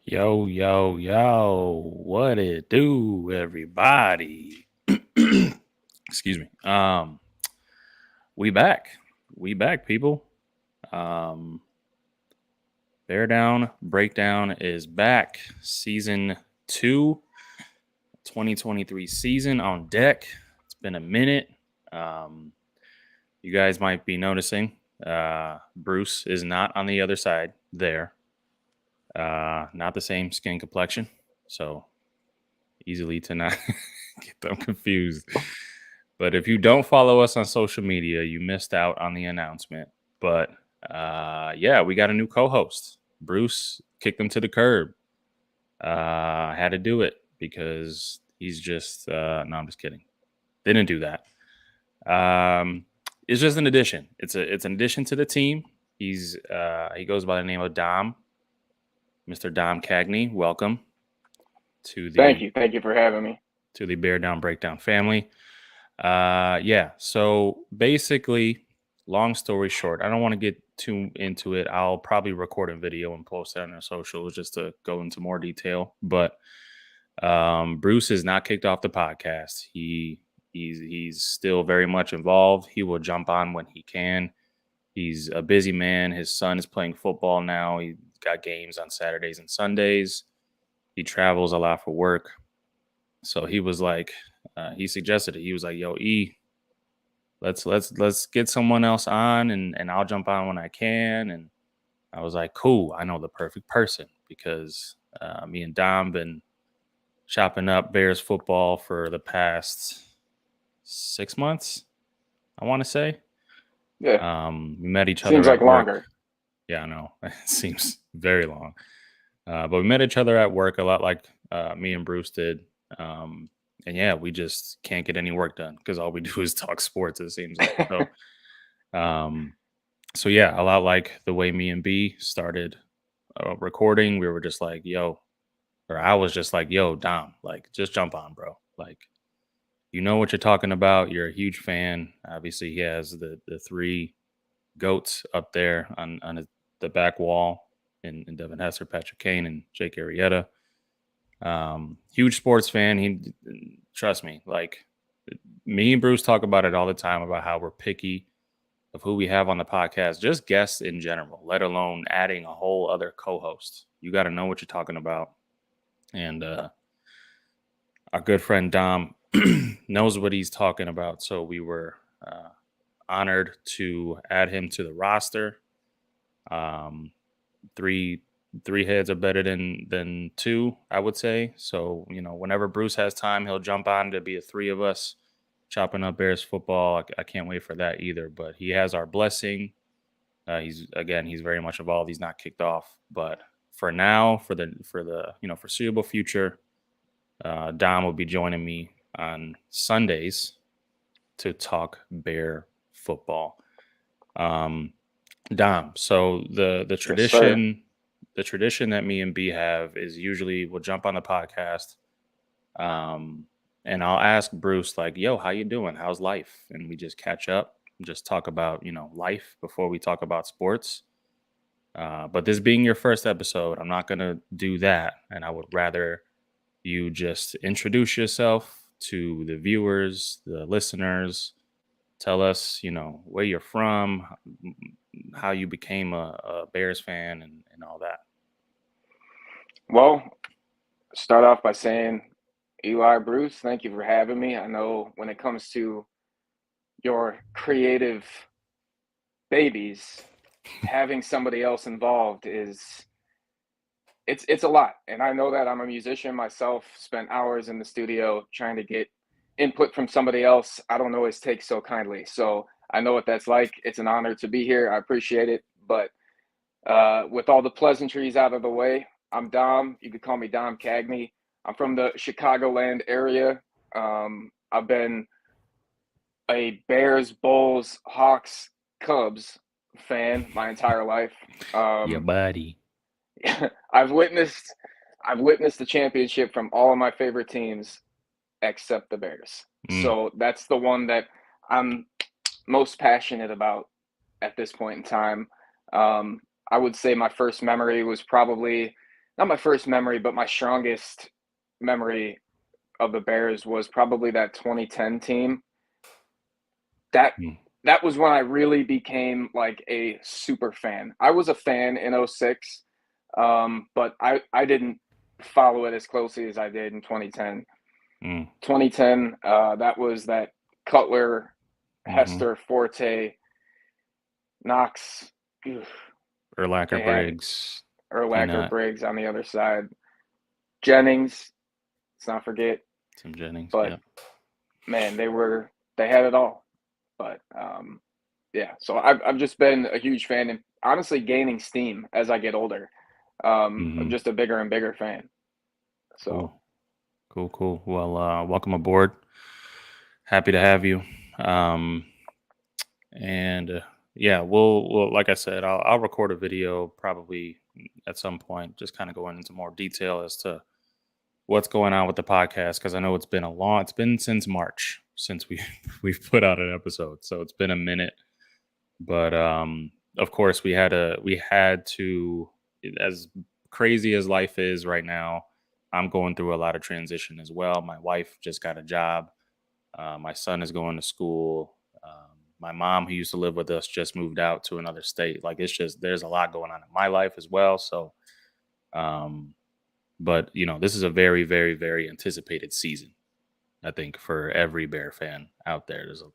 Yo, yo, yo, what it do, everybody? Excuse me. We back. We back, people. Um, Bear Down Breakdown is back. Season 2, 2023 season on deck. It's been a minute. Um, you guys might be noticing Bruce is not on the other side there. Not the same skin complexion. So easily to not get them confused. But if you don't follow us on social media, you missed out on the announcement. But yeah, we got a new co-host. Bruce kicked him to the curb. Had to do it because he's just no, I'm just kidding. Didn't do that. It's just an addition. It's an addition to the team. He goes by the name of Dom, Mr. Dom Cagney. Welcome to Thank the you. Thank you for having me. Bear Down Breakdown family. Yeah. So basically, long story short, I don't want to get too into it. I'll probably record a video and post it on our socials just to go into more detail. But Bruce is not kicked off the podcast. He's still very much involved. He will jump on when he can. He's a busy man. His son is playing football now. He got games on Saturdays and Sundays. He travels a lot for work. So he was like, he suggested it. He was like, "Yo, E, let's get someone else on, and I'll jump on when I can." And I was like, "Cool, I know the perfect person because me and Dom been chopping up Bears football for the past 6 months. I want to say Yeah, we met each seems other like at work. longer. Yeah, I know it seems very long, but we met each other at work a lot, like me and Bruce did. And yeah, we just can't get any work done because all we do is talk sports. It seems like um, so yeah, a lot like the way me and B started recording. We were just like, "Yo," or I was just like, "Yo, Dom, like, just jump on, bro. Like, you know what you're talking about. You're a huge fan. Obviously, he has the three goats up there on the back wall in Devin Hester, Patrick Kane, and Jake Arrieta. Huge sports fan. He trust me, like me and Bruce talk about it all the time about how we're picky of who we have on the podcast, just guests in general, let alone adding a whole other co-host. You got to know what you're talking about. And our good friend Dom knows what he's talking about. So we were honored to add him to the roster. Um, three three heads are better than two, I would say. So whenever Bruce has time, he'll jump on to be a three of us chopping up Bears football. I can't wait for that either. But he has our blessing. He's very much involved. He's not kicked off, but for now, for the foreseeable future, Dom will be joining me on Sundays to talk Bear football. Um, Dom, so the Yes, sir. tradition that me and B have is usually we'll jump on the podcast, um, and I'll ask Bruce like, "Yo, how you doing? How's life?" And we just catch up, just talk about life before we talk about sports. But this being your first episode, I'm not gonna do that, and I would rather you just introduce yourself to the viewers, the listeners. Tell us, where you're from, how you became a Bears fan, and all that. Well, start off by saying, Eli Bruce, thank you for having me. I know when it comes to your creative babies, having somebody else involved is it's a lot. And I know that I'm a musician myself, spent hours in the studio trying to get input from somebody else. I don't always take so kindly. So I know what that's like. It's an honor to be here. I appreciate it. But with all the pleasantries out of the way, I'm Dom. You could call me Dom Cagney. I'm from the Chicagoland area. I've been a Bears, Bulls, Hawks, Cubs fan my entire life. Yeah, Um, buddy. I've witnessed I've witnessed the championship from all of my favorite teams except the Bears. Mm. So that's the one that I'm most passionate about at this point in time. I would say my first memory was probably not my first memory, but my strongest memory of the Bears was probably that 2010 team. That Mm, that was when I really became like a super fan. I was a fan in '06, but I didn't follow it as closely as I did in 2010. mm, 2010, that was that Cutler, mhm. Hester, Forte, Knox. Urlacher, They had Briggs, Urlacher, Peanut, Briggs on the other side. Jennings, let's not forget. Tim Jennings. But Yep. man, they had it all. But yeah, so I've just been a huge fan and honestly gaining steam as I get older. I'm Hmm. just a bigger and bigger fan. So Cool. Cool. Cool. Well, welcome aboard. Happy to have you. Um, and yeah, we'll like I said, I'll record a video probably at some point, just kind of going into more detail as to what's going on with the podcast because I know it's been since March since we we've put out an episode, so it's been a minute. But of course, we had to, as crazy as life is right now. I'm going through a lot of transition as well. My wife just got a job. My son is going to school. My mom, who used to live with us, just moved out to another state. Like it's just there's a lot going on in my life as well. So, um, but this is a very, very, very anticipated season. I think for every Bear fan out there, there's a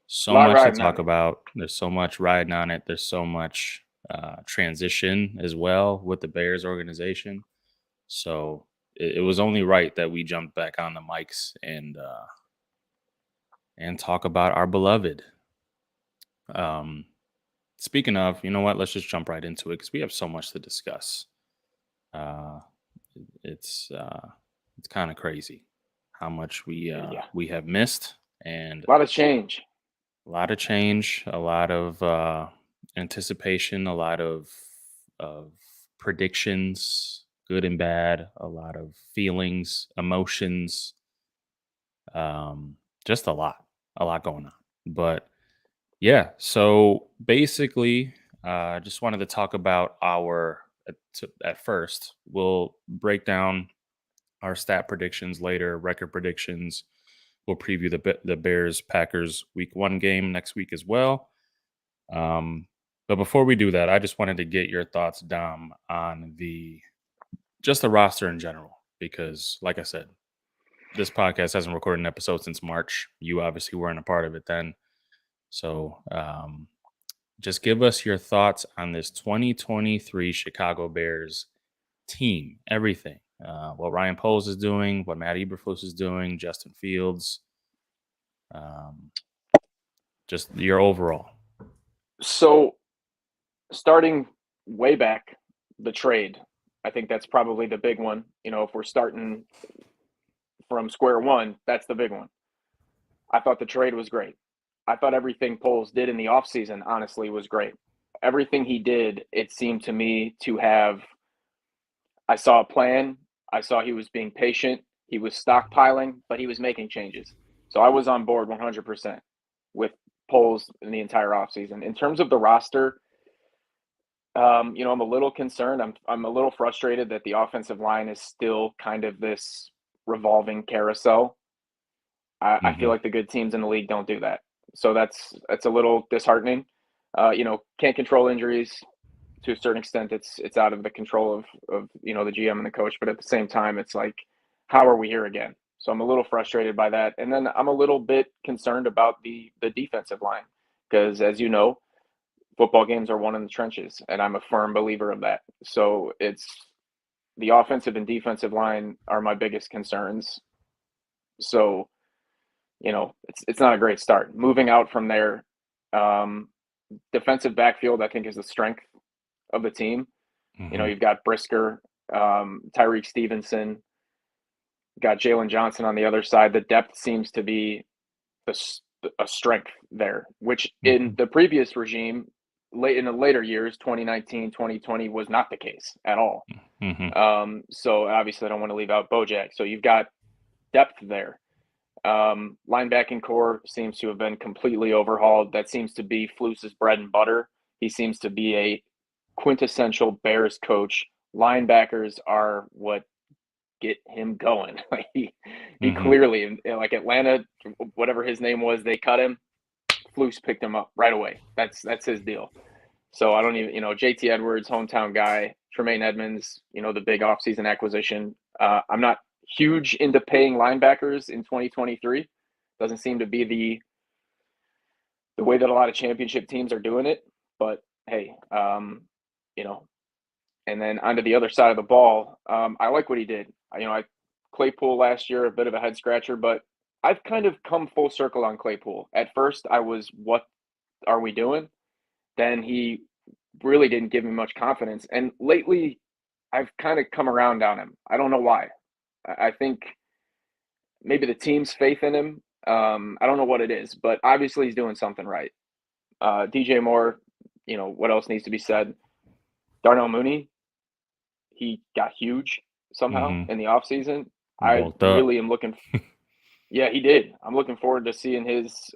so lot much to riding talk on it. about. There's so much riding on it. There's so much transition as well with the Bears organization. So it was only right that we jumped back on the mics and talk about our beloved. Um, Speaking of, you know what? Let's just jump right into it because we have so much to discuss. Uh, it's uh, it's kind of crazy how much Yeah, we have missed, and a lot of change. a lot of change, a lot of anticipation, a lot of predictions, good and bad, a lot of feelings, emotions, um, just a lot going on. But yeah, so basically, just wanted to talk about at first. We'll break down our stat predictions later, record predictions. We'll preview the Bears Packers Week 1 game next week as well. But before we do that, I just wanted to get your thoughts, Dom, on the roster in general, because like I said, this podcast hasn't recorded an episode since March. You obviously weren't a part of it then. So just give us your thoughts on this 2023 Chicago Bears team, everything. What Ryan Poles is doing, what Matt Eberflus is doing, Justin Fields, um, just your overall. So starting way back, the trade. I think that's probably the big one. If we're starting from square one, that's the big one. I thought the trade was great. I thought everything Poles did in the offseason, honestly, was great. Everything he did, it seemed to me to have, I saw a plan. I saw he was being patient. He was stockpiling, but he was making changes. So I was on board 100% with Poles in the entire offseason. In terms of the roster, I'm a little concerned. I'm a little frustrated that the offensive line is still kind of this revolving carousel. I feel Hmm. like the good teams in the league don't do that. So that's a little disheartening. Can't control injuries to a certain extent. It's out of the control of the GM and the coach. But at the same time, it's like, how are we here again? So I'm a little frustrated by that, and then I'm a little bit concerned about the defensive line because, as you know, football games are won in the trenches, and I'm a firm believer of that. So it's the offensive and defensive line are my biggest concerns. So it's not a great start. Moving out from there, um, defensive backfield, I think, is the strength of the team. Hmm. You've got Brisker, Tyreek Stevenson, got Jalen Johnson on the other side. The depth seems to be a strength there, which in Hmm. the previous regime, late in the later years, 2019, 2020, was not the case at all. Hmm. So obviously, I don't want to leave out Bojack. So you've got depth there. Linebacking core seems to have been completely overhauled. That seems to be Flus's bread and butter. He seems to be a quintessential Bears coach linebackers are what get him going. Like he Hmm. clearly, like Atlanta, whatever his name was, they cut him. Flus picked him up right away. That's his deal. So I don't even, JT Edwards, hometown guy, Tremaine Edmonds, the big offseason acquisition. I'm not huge into paying linebackers in 2023. Doesn't seem to be the way that a lot of championship teams are doing it. But hey, you know, and then onto the other side of the ball, I like what he did. I Claypool last year, a bit of a head scratcher, but I've kind of come full circle on Claypool. At first, I was, what are we doing? Then he really didn't give me much confidence. And lately, I've kind of come around on him. I don't know why. I think maybe the team's faith in him. I don't know what it is, but obviously he's doing something right. DJ Moore, what else needs to be said? Darnell Mooney, he got huge somehow Hmm. in the offseason. I Bulked up. really am looking. Yeah, he did. I'm looking forward to seeing his,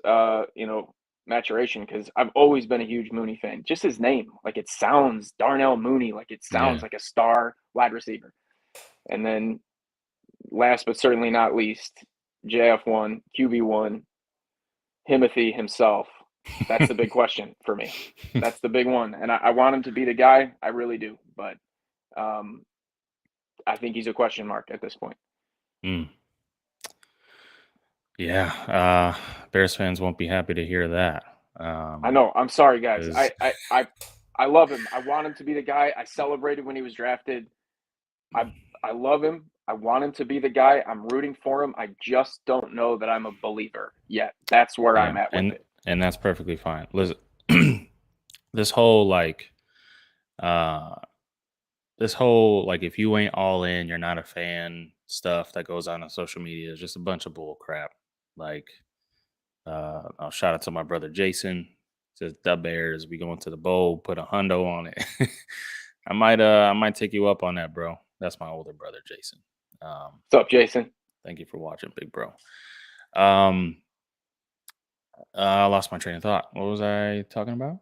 maturation because I've always been a huge Mooney fan. Just his name, like it sounds Darnell Mooney, like it sounds Yeah. like a star wide receiver. And then last but certainly not least, JF1, QB1, Himothy himself. That's the big question for me. That's the big one. And I want him to be the guy. I really do. But um, I think he's a question mark at this point. Mm. Yeah. Bears fans won't be happy to hear that. I know. I'm sorry, guys. 'Cause I love him. I want him to be the guy. I celebrated when he was drafted. I love him. I want him to be the guy. I'm rooting for him. I just don't know that I'm a believer yet. That's where yeah, I'm at with it. and that's perfectly fine. Listen, this whole uh this whole if you ain't all in, you're not a fan stuff that goes on social media is just a bunch of bull crap. Like I'll shout out to my brother Jason. Says the Bears, we going to the bowl, put a hundo on it. I might take you up on that, bro. That's my older brother, Jason. What's up, Jason? Thank you for watching, big bro. Um I lost my train of thought. What was I talking about?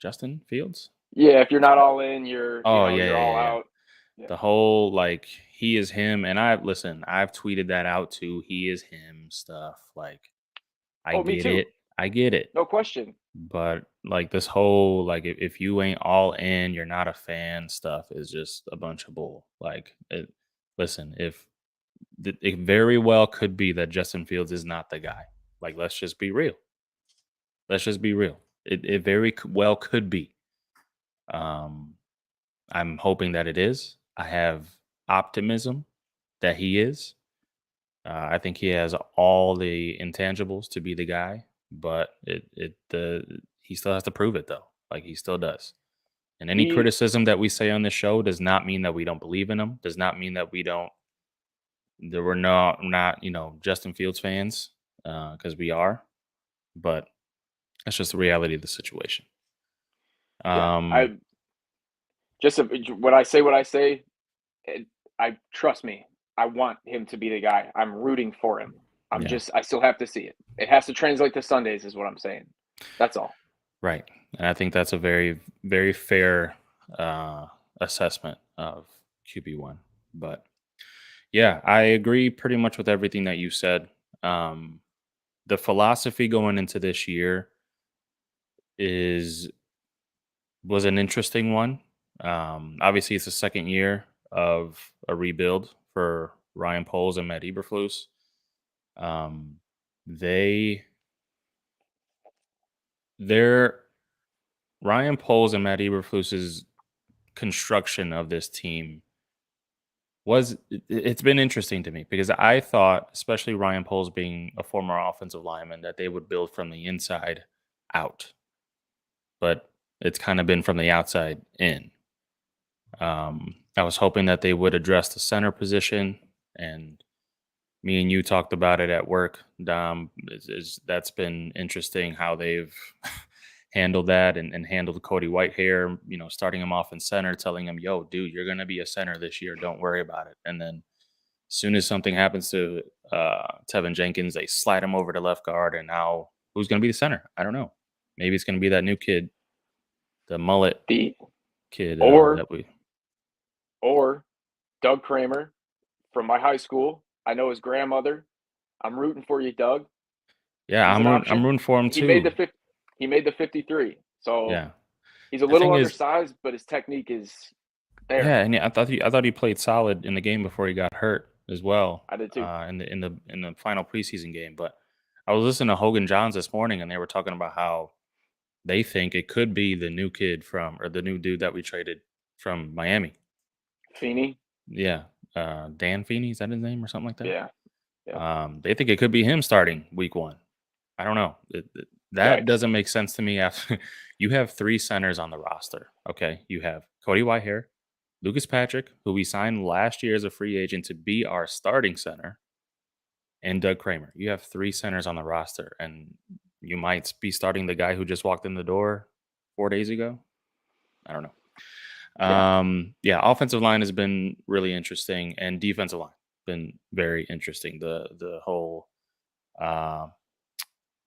Justin Fields? Yeah, if you're not all in, you're Oh yeah, you're yeah, all yeah, yeah. out. Yeah. The whole he is him, and I've tweeted that out too. He is him stuff. I Oh, me get too. it. I get it. No question. But this whole if you ain't all in, you're not a fan stuff is just a bunch of bull. Listen, if it very well could be that Justin Fields is not the guy. Let's just be real. Let's just be real. It very well could be. Um, I'm hoping that it is. I have optimism that he is. I think he has all the intangibles to be the guy, but he still has to prove it though. He still does. And any He criticism that we say on this show does not mean that we don't believe in him. Does not mean that we're not Justin Fields fans because we are. But that's just the reality of the situation. Yeah, Um, I just when I say what I say, I trust me. I want him to be the guy. I'm rooting for him. yeah, I still have to see it. It has to translate to Sundays, is what I'm saying. That's all. right. And I think that's a very, very fair assessment of QB1. But yeah, I agree pretty much with everything that you said. Um, the philosophy going into this year is was an interesting one. Obviously, it's the second year of a rebuild for Ryan Poles and Matt Eberflus. Um, they their Ryan Poles and Matt Eberflus's construction of this team it's been interesting to me because I thought, especially Ryan Poles being a former offensive lineman, that they would build from the inside out, but it's kind of been from the outside in. I was hoping that they would address the center position, and me and you talked about it at work, Dom. That's been interesting how they've handled that and handled Cody Whitehair, starting him off in center, telling him, yo, dude, you're going to be a center this year. Don't worry about it. And then as soon as something happens to Tevin Jenkins, they slide him over to left guard. And now who's going to be the center? I don't know. Maybe it's going to be that new kid, the mullet The kid or that we. or Doug Kramer from my high school. I know his grandmother. I'm rooting for you, Doug. Yeah, He's an I'm option. rooting for him He made the too. 50, he made the 53. So Yeah. he's a The little thing is, undersized, but his technique is there. yeah, and I thought he played solid in the game before he got hurt as well, I did too. in the final preseason game. But I was listening to Hogan Johns this morning, and they were talking about how they think it could be the new kid from or the new dude that we traded from Miami. Feeney. Yeah, Dan Feeney, is that his name or something like that? Yeah. Yep. They think it could be him starting week 1. I don't know. That Yikes. doesn't make sense to me after you have 3 centers on the roster, okay? You have Cody Whitehair, Lucas Patrick, who we signed last year as a free agent to be our starting center, and Doug Kramer. You have 3 centers on the roster, and you might be starting the guy who just walked in the door 4 days ago. I don't know. Yeah. Yeah, offensive line has been really interesting, and defensive line been very interesting. The whole uh,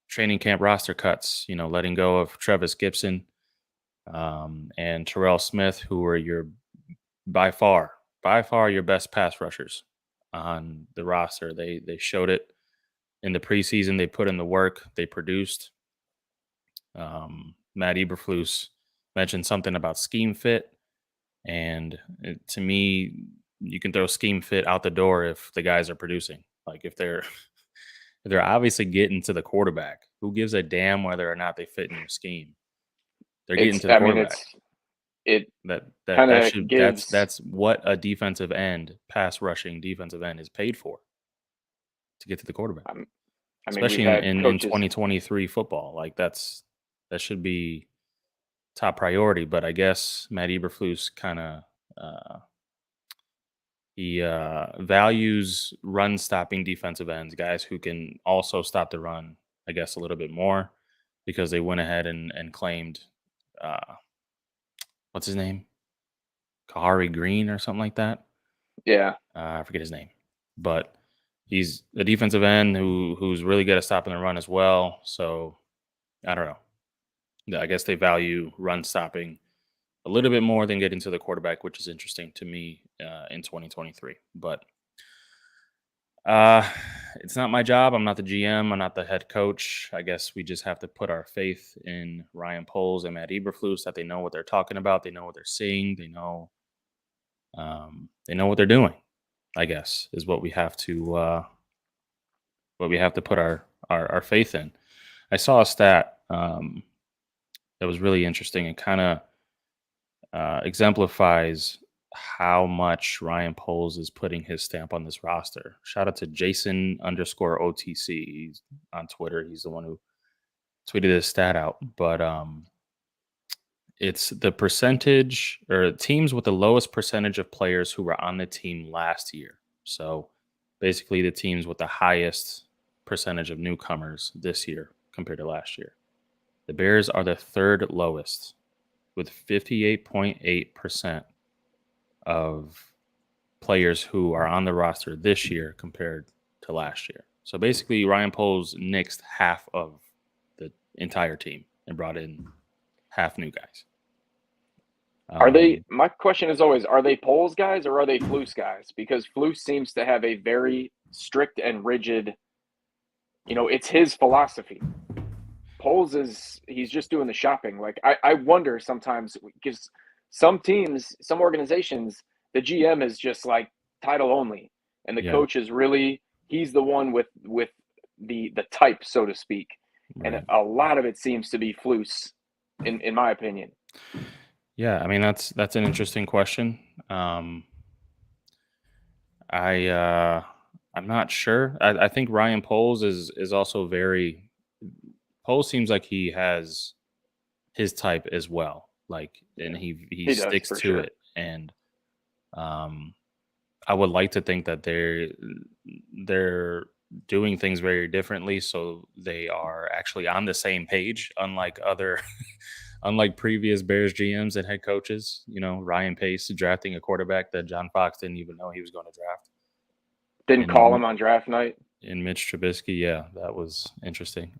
training camp roster cuts, letting go of Travis Gibson and Terrell Smith, who were your by far your best pass rushers on the roster. They showed it in the preseason. They put in the work. They produced. Matt Eberflus mentioned something about scheme fit. And to me, you can throw scheme fit out the door if the guys are producing. Like if they're if they're obviously getting to the quarterback, who gives a damn whether or not they fit in your scheme? They're getting It's to the I mean quarterback. it That kind of should gives that's what a defensive end, pass rushing defensive end is paid for to get to the quarterback. um, I mean we've Especially had in coaches. 2023 football. Like that should be top priority. But I guess Matt Eberflus kind of uh, he values run stopping defensive ends, guys who can also stop the run, I guess, a little bit more because they went ahead and claimed, uh, what's his name? Kahari Green or something like that. Yeah. I forget his name, but he's a defensive end who's really good at stopping the run as well. So I don't know. Yeah, I guess they value run stopping a little bit more than getting to the quarterback, which is interesting to me in 2023. But Uh, it's not my job. I'm not the GM. I'm not the head coach. I guess we just have to put our faith in Ryan Poles and Matt Eberflus that they know what they're talking about. They know what they're seeing. They know what they're doing. I guess is what we have to put our faith in. I saw a stat that was really interesting and kind of exemplifies how much Ryan Poles is putting his stamp on this roster. Shout out to Jason underscore OTC. He's on Twitter. He's the one who tweeted this stat out. But it's the percentage or teams with the lowest percentage of players who were on the team last year. So basically the teams with the highest percentage of newcomers this year compared to last year. The Bears are the third lowest with 58.8% of players who are on the roster this year compared to last year. So basically, Ryan Poles nixed half of the entire team and brought in half new guys. Are they? Um, My question is always: are they Poles guys or are they Flus guys? Because Flus seems to have a very strict and rigid. It's his philosophy. Poles he's just doing the shopping. Like I wonder sometimes because some teams, some organizations, the GM is just like title only, and the yeah, coach is really he's the one with the type, so to speak. And right. a lot of it seems to be Flus, in my opinion. Yeah, I mean that's an interesting question. I I'm not sure. I think Ryan Poles is also very. Poles seems like he has his type as well. Like, and Yeah, he he does sticks for to sure. it. And um, I would like to think that they're doing things very differently, so they are actually on the same page. Unlike other, unlike previous Bears GMs and head coaches, Ryan Pace drafting a quarterback that John Fox didn't even know he was going to draft, Didn't call and him on draft night. in Mitch Trubisky, yeah, that was interesting.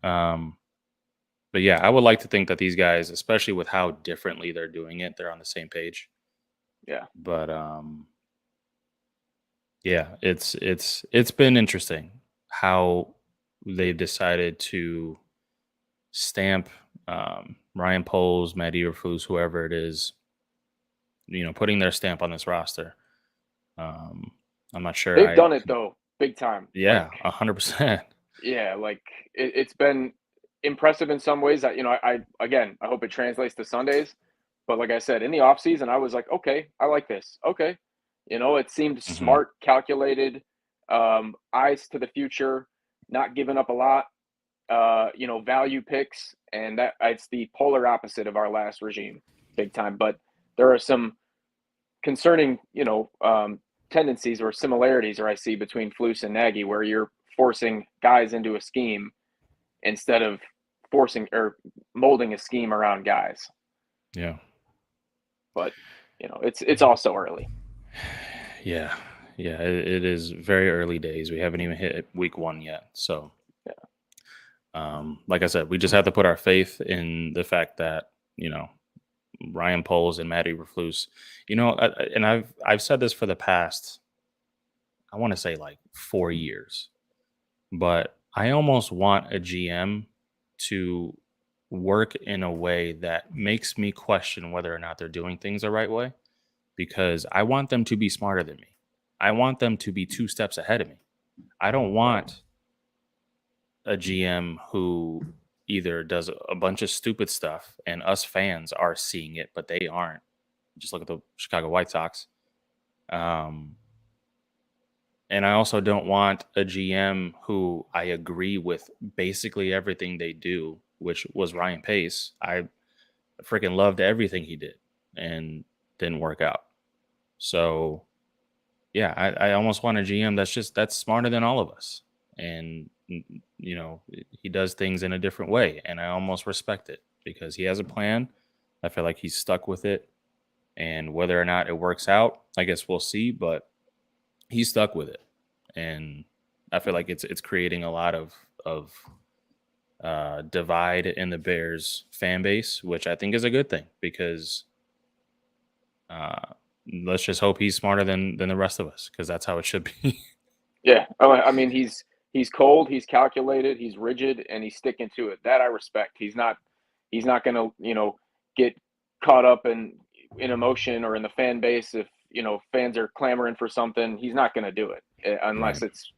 But yeah, I would like to think that these guys, especially with how differently they're doing it, they're on the same page. Yeah. But yeah, it's been interesting how they've decided to stamp Ryan Poles, Matt Eberflus, whoever it is, putting their stamp on this roster. Um, I'm not sure. They've done it though, big time. Like, Yeah, 100%. yeah, like it's been impressive in some ways. That I again, I hope it translates to Sundays. But like I said, in the off season, I was like, okay, I like this. Okay, it seemed Hmm. smart, calculated, eyes to the future, not giving up a lot. Value picks, and that it's the polar opposite of our last regime, big time. But there are some concerning, tendencies or similarities, or I see between Flus and Nagy, where you're forcing guys into a scheme instead of forcing or molding a scheme around guys. Yeah. But it's also early. Yeah. Yeah. It is very early days. We haven't even hit week 1 yet. So, Yeah, like I said, we just have to put our faith in the fact that, Ryan Poles and Matt Eberflus, and I've said this for the past, I want to say like 4 years, but I almost want a GM to work in a way that makes me question whether or not they're doing things the right way, because I want them to be smarter than me. I want them to be 2 steps ahead of me. I don't want a GM who either does a bunch of stupid stuff and us fans are seeing it, but they aren't. Just look at the Chicago White Sox. Um, and I also don't want a GM who I agree with basically everything they do, which was Ryan Pace. I freaking loved everything he did and didn't work out. So yeah, I almost want a GM that's smarter than all of us. And he does things in a different way. And I almost respect it because he has a plan. I feel like he's stuck with it. And whether or not it works out, I guess we'll see. But he's stuck with it. And I feel like it's creating a lot of divide in the Bears fan base, which I think is a good thing because uh, let's just hope he's smarter than the rest of us because that's how it should be. yeah. Oh, I mean, he's cold, he's calculated, he's rigid, and he's sticking to it. That I respect. He's not going to get caught up in emotion or in the fan base if fans are clamoring for something. He's not going to do it Right. unless it's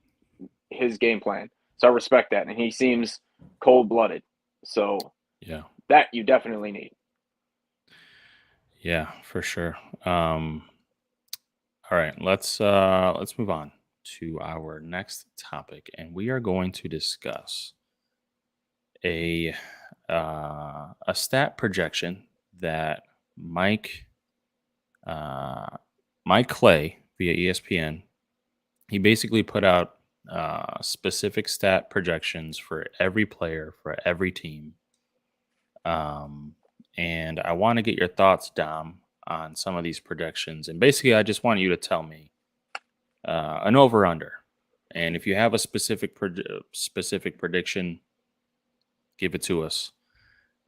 his game plan. So I respect that, and he seems cold blooded. So Yeah. that you definitely need. Yeah, for sure. All right, let's move on to our next topic, and we are going to discuss a a stat projection that Mike uh, Mike Clay via ESPN. He basically put out specific stat projections for every player for every team. Um, and I want to get your thoughts, Dom, on some of these projections. And basically, I just want you to tell me an over under. And if you have a specific prediction, give it to us.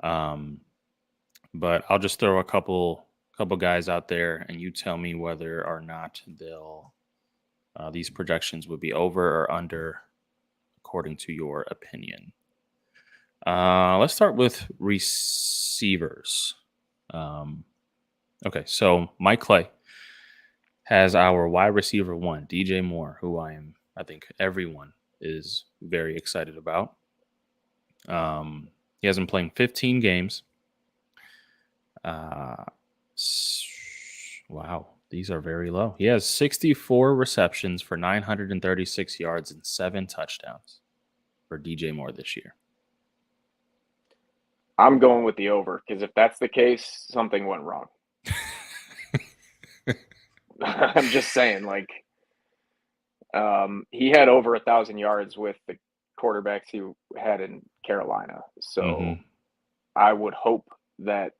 Um, but I'll just throw a couple guys out there, and you tell me whether or not they'll these projections would be over or under according to your opinion. Let's start with receivers. Um, okay, so Mike Clay has our wide receiver one, DJ Moore, who I think everyone is very excited about. He has been playing 15 games. Uh, wow, these are very low. He has 64 receptions for 936 yards and 7 touchdowns for DJ Moore this year. I'm going with the over because if that's the case, something went wrong. I'm just saying, like, he had over 1,000 yards with the quarterbacks he had in Carolina. So Hmm. I would hope that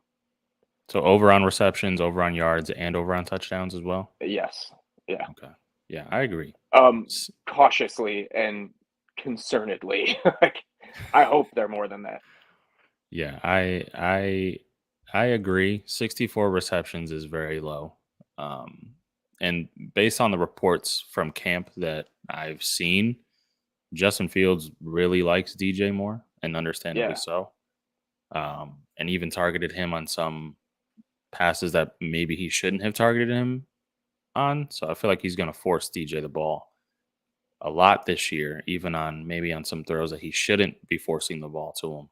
So over on receptions, over on yards, and over on touchdowns as well. yes, yeah, Okay, yeah, I agree. cautiously and concernedly. Like, I hope they're more than that. Yeah, I agree. 64 receptions is very low. Um, and based on the reports from camp that I've seen, Justin Fields really likes DJ Moore, and understandably Yeah. so. And even targeted him on some passes that maybe he shouldn't have targeted him on. So I feel like he's going to force DJ the ball a lot this year, even on maybe on some throws that he shouldn't be forcing the ball to him.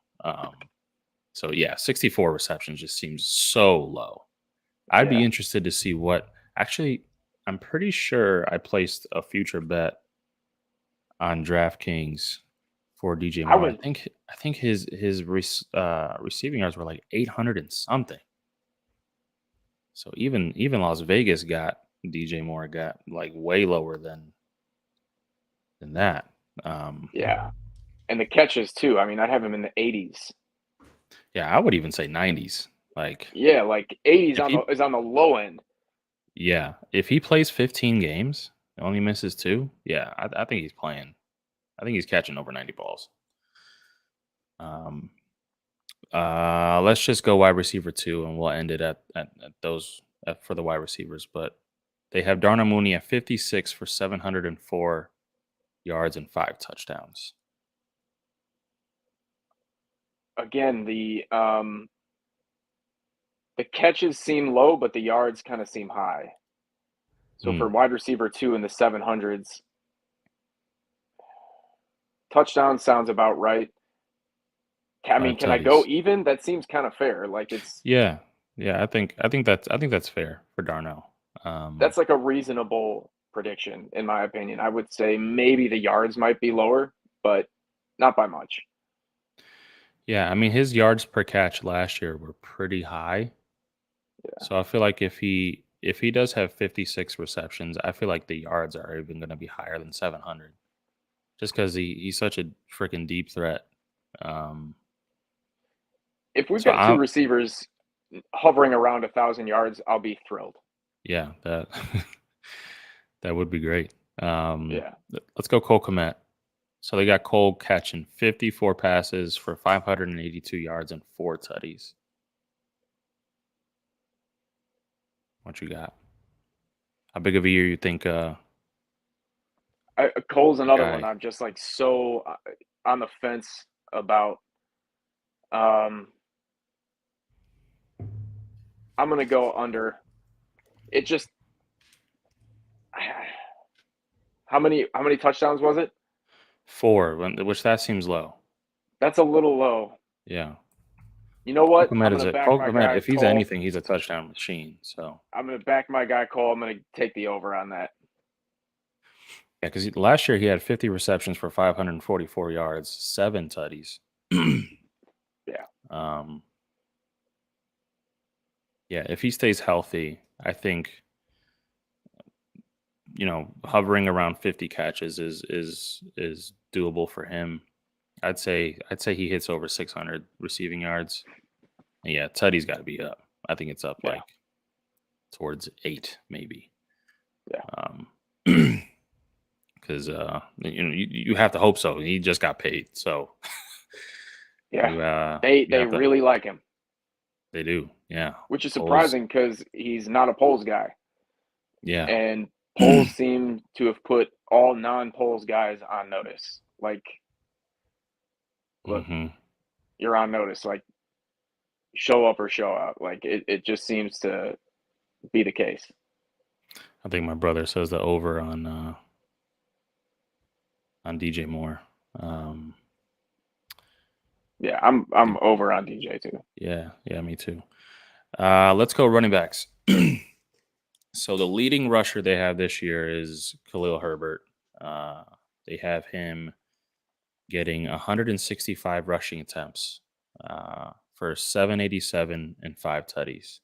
So yeah, 64 receptions just seems so low. I'd be Yeah. interested to see what actually. I'm pretty sure I placed a future bet on DraftKings for DJ I Moore. would I think his receiving yards were like 800 and something. So even Las Vegas got DJ Moore got like way lower than that. Um, yeah. And the catches too. I mean, I'd have him in the 80s. yeah, I would even say 90s. Like Yeah, like 80s if on he the low end. yeah, if he plays 15 games, and only misses 2, yeah, I think he's playing. I think he's catching over 90 balls. Um, let's just go wide receiver 2, and we'll end it at those for the wide receivers. But they have Darnell Mooney at 56 for 704 yards and 5 touchdowns. Again, the catches seem low, but the yards kind of seem high. So for Mm, wide receiver 2 in the 700s, touchdown sounds about right. I mean, 5 can I go tutties. even? That seems kind of fair. Like Yeah, yeah. I think that's fair for Darnell. that's like a reasonable prediction in my opinion. I would say maybe the yards might be lower, but not by much. Yeah, I mean his yards per catch last year were pretty high. Yeah. So I feel like if he does have 56 receptions, I feel like the yards are even going to be higher than 700, just because he's such a freaking deep threat. Um, If we've so got two I receivers hovering around 1,000 yards, I'll be thrilled. yeah that that would be great. Yeah. Let's go Cole Kmet. So they got Cole catching 54 passes for 582 yards and 4 tutties. What you got? How big of a year you think Cole's the another one. guy? I'm just like so on the fence about. Um, I'm gonna go under. It just how many touchdowns was it? 4, which that seems low. That's a little low. Yeah. You know Cole what? I'm Kmet gonna is a back Cole my Kmet. guy If he's Cole. anything, he's a touchdown machine. So I'm gonna back my guy Cole. I'm gonna take the over on that. yeah, because last year he had 50 receptions for 544 yards, 7 tutties. Yeah. um, yeah, if he stays healthy, I think hovering around 50 catches is doable for him. I'd say he hits over 600 receiving yards. And yeah, Tutty's got to be up. I think it's up Yeah. like towards 8 maybe. Yeah. Because you have to hope so. He just got paid, so Yeah. you They have to. really like him, They do, yeah. which is Polls, surprising because he's not a polls guy, yeah. and polls seem to have put all non-polls guys on notice. Like, look, hmm you're on notice. Like, show up or show out. Like, it just seems to be the case. I think my brother says the over on DJ Moore. Yeah, I I'm think, over on DJ too. yeah, me too. Let's go running backs. So the leading rusher they have this year is Khalil Herbert. Uh, they have him getting 165 rushing attempts for 787 and 5 tutties.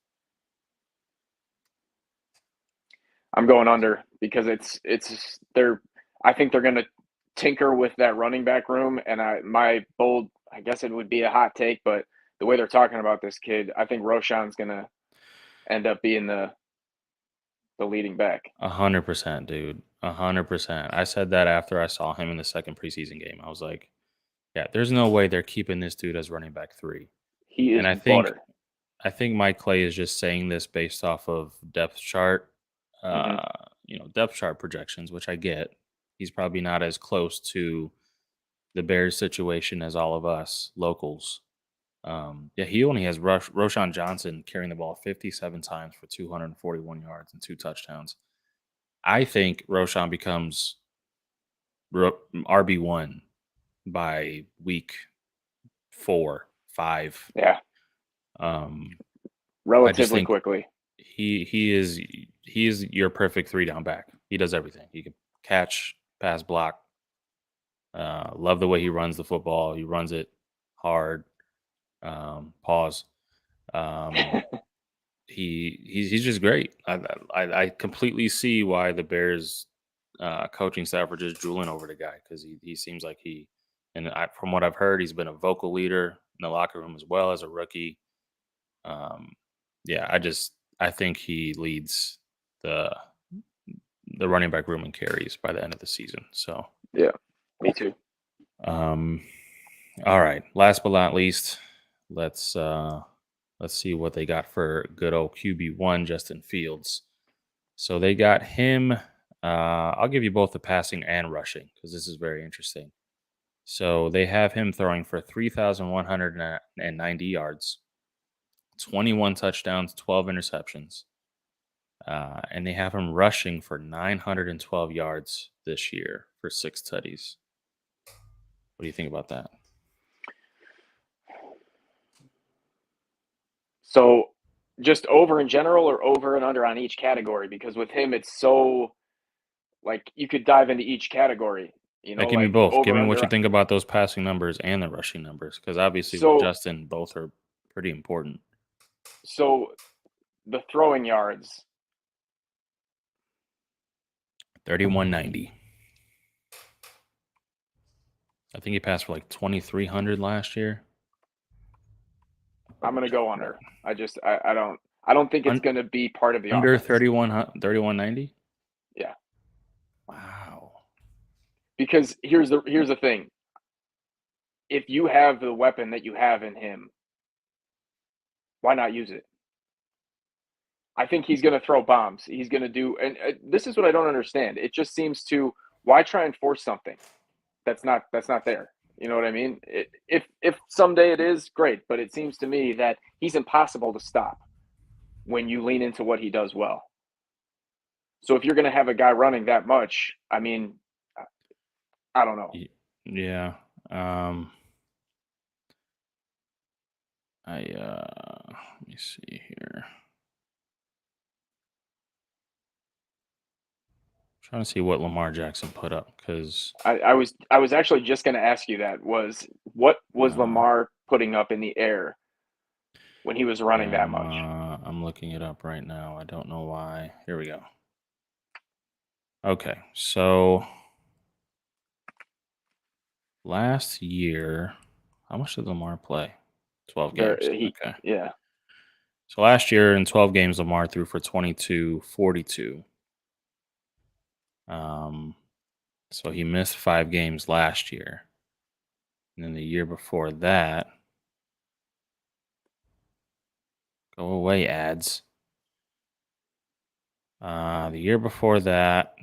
I'm going under because it's they're. I think they're going to tinker with that running back room, and my bold. I guess it would be a hot take, but the way they're talking about this kid, I think Roshan's going to end up being the leading back. 100%, dude. 100%. I said that after I saw him in the second preseason game. I was like, yeah, there's no way they're keeping this dude as running back 3. He And is butter. I think Mike Clay is just saying this based off of depth chart Hmm. depth chart projections, which I get. He's probably not as close to the Bears situation as all of us locals. Yeah, he only has Roshan Johnson carrying the ball 57 times for 241 yards and 2 touchdowns. I think Roshan becomes RB1 by week 4, 5. Yeah, Um, I just relatively think quickly. he is your perfect 3 down back. He does everything. He can catch, pass, block. Love the way he runs the football. He runs it hard. Pause. Um, he's just great. I completely see why the Bears coaching staff are just drooling over the guy because he seems like from what I've heard, he's been a vocal leader in the locker room as well as a rookie. Um, yeah, I think he leads the the running back room in carries by the end of the season. So, Yeah, me too. um, all right. Last but not least, let's see what they got for good old QB1 Justin Fields. So they got him. I'll give you both the passing and rushing because this is very interesting. So they have him throwing for 3,190 yards, 21 touchdowns, 12 interceptions. And they have him rushing for 912 yards this year for 6 tutties. What do you think about that? So, just over in general, or over and under on each category? Because with him, it's so like you could dive into each category. Give me Like both. Give over me what you under. think about those passing numbers and the rushing numbers, because obviously with So, Justin, both are pretty important. so the throwing yards. 3,190. I think he passed for like 2,300 last year. I'm gonna go under. I don't think it's gonna be part of the Under offense. 3,190. Yeah, Wow. because here's the thing. If you have the weapon that you have in him, why not use it? I think he's going to throw bombs. He's going to do, and this is what I don't understand. It just seems to why try and force something that's not there. You know what I mean? If someday it is great, but it seems to me that he's impossible to stop when you lean into what he does well. So if you're going to have a guy running that much, I mean, I don't know. Yeah. Let me see here. Trying to see what Lamar Jackson put up because I was actually just going to ask you that was what was uh, Lamar putting up in the air when he was running yeah, that much? I'm looking it up right now. I don't know why. Here we go. Okay, so last year, how much did Lamar play? 12 games. Okay. Yeah. So last year in 12 games, Lamar threw for 22-42. So he missed 5 games last year. And then the year before that, go away ads. The year before that,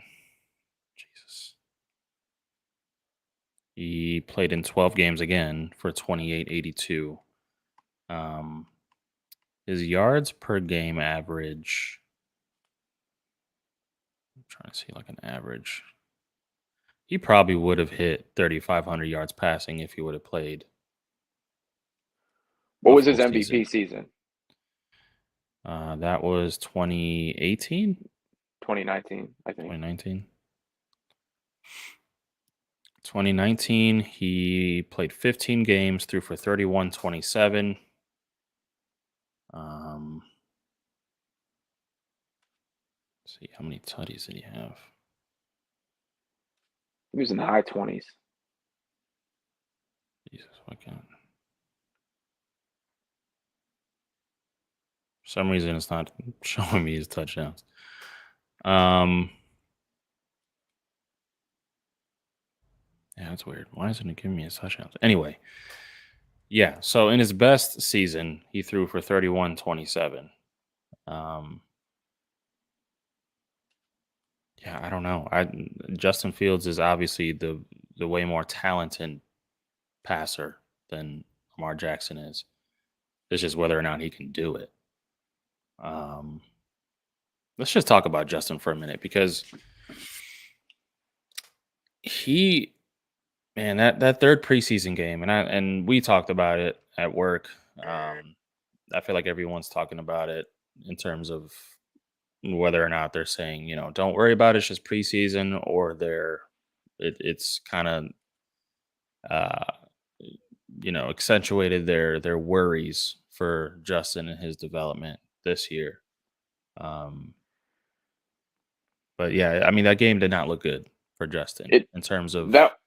Jesus, he played in 12 games again for 28-82. His yards per game average, I'm trying to see like an average. He probably would have hit 3,500 yards passing if he would have played What a was full his season. MVP season? That was 2018, 2019, I think. 2019. 2019, he played 15 games, threw for 31-27. Let's see, how many tutties did he have? He was in the high 20s. Jesus, why can't? For some reason, it's not showing me his touchdowns. Yeah, that's weird. Why isn't it giving me his touchdowns? Anyway, yeah. So in his best season, he threw for 31-27. Yeah, I don't know. Justin Fields is obviously the way more talented passer than Lamar Jackson is. It's just whether or not he can do it. Um, let's just talk about Justin for a minute because he, man, that third preseason game, and we talked about it at work. Um, I feel like everyone's talking about it in terms of whether or not they're saying, don't worry about it, it's just preseason, or it's kind of uh, accentuated their worries for Justin and his development this year. Um, but yeah, I mean that game did not look good for Justin It that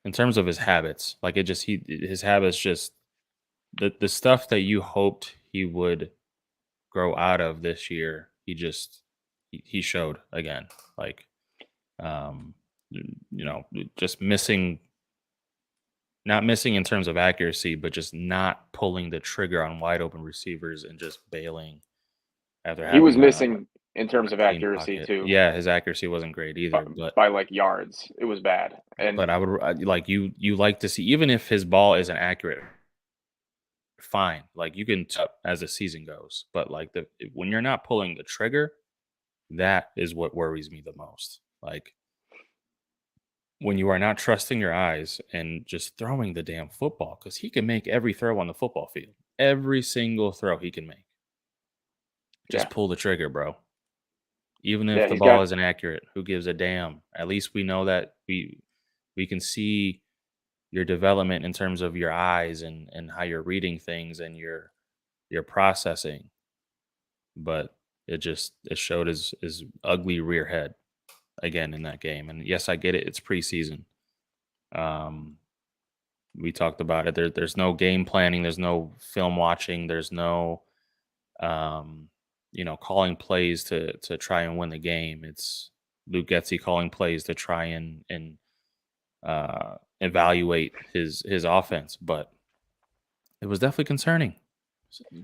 in terms of his habits. Like it just he his habits just the stuff that you hoped he would grow out of this year. He showed again. Like um, just missing not missing in terms of accuracy, but just not pulling the trigger on wide open receivers and just bailing after he was having missing in a terms of clean accuracy pocket. too, Yeah, his accuracy wasn't great by, either, but by like yards. It was bad. And I would like you like to see even if his ball isn't accurate, fine. Like you can as the season goes, but like the when you're not pulling the trigger, that is what worries me the most. Like when you are not trusting your eyes and just throwing the damn football because he can make every throw on the football field. Every single throw he can make. yeah, Just pull the trigger, bro. Even if yeah, the he's ball got isn't accurate, who gives a damn? At least we know that we can see your development in terms of your eyes and how you're reading things and your processing. But it showed his ugly rear head again in that game. And yes, I get it. It's preseason. Um, we talked about it. There's no game planning. There's no film watching. There's no calling plays to try and win the game. It's Luke Getzey calling plays to try and evaluate his offense. But it was definitely concerning.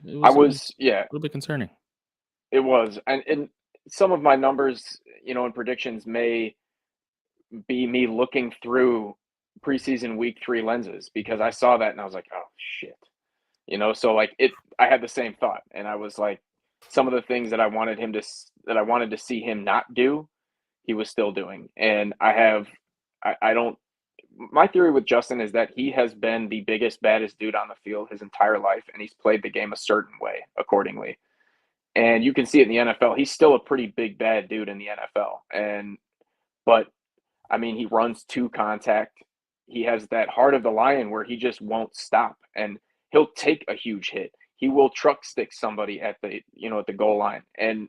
It was I was yeah, a little bit concerning. it was. And some of my numbers, and predictions may be me looking through preseason week 3 lenses because I saw that and I was like, "Oh shit." So like I had the same thought and I was like some of the things that I wanted to see him not do, he was still doing. And I don't my theory with Justin is that he has been the biggest baddest dude on the field his entire life and he's played the game a certain way accordingly. And you can see it in the NFL. He's still a pretty big bad dude in the NFL. But I mean, he runs to contact. He has that heart of the lion where he just won't stop and he'll take a huge hit. He will truck stick somebody at the goal line. And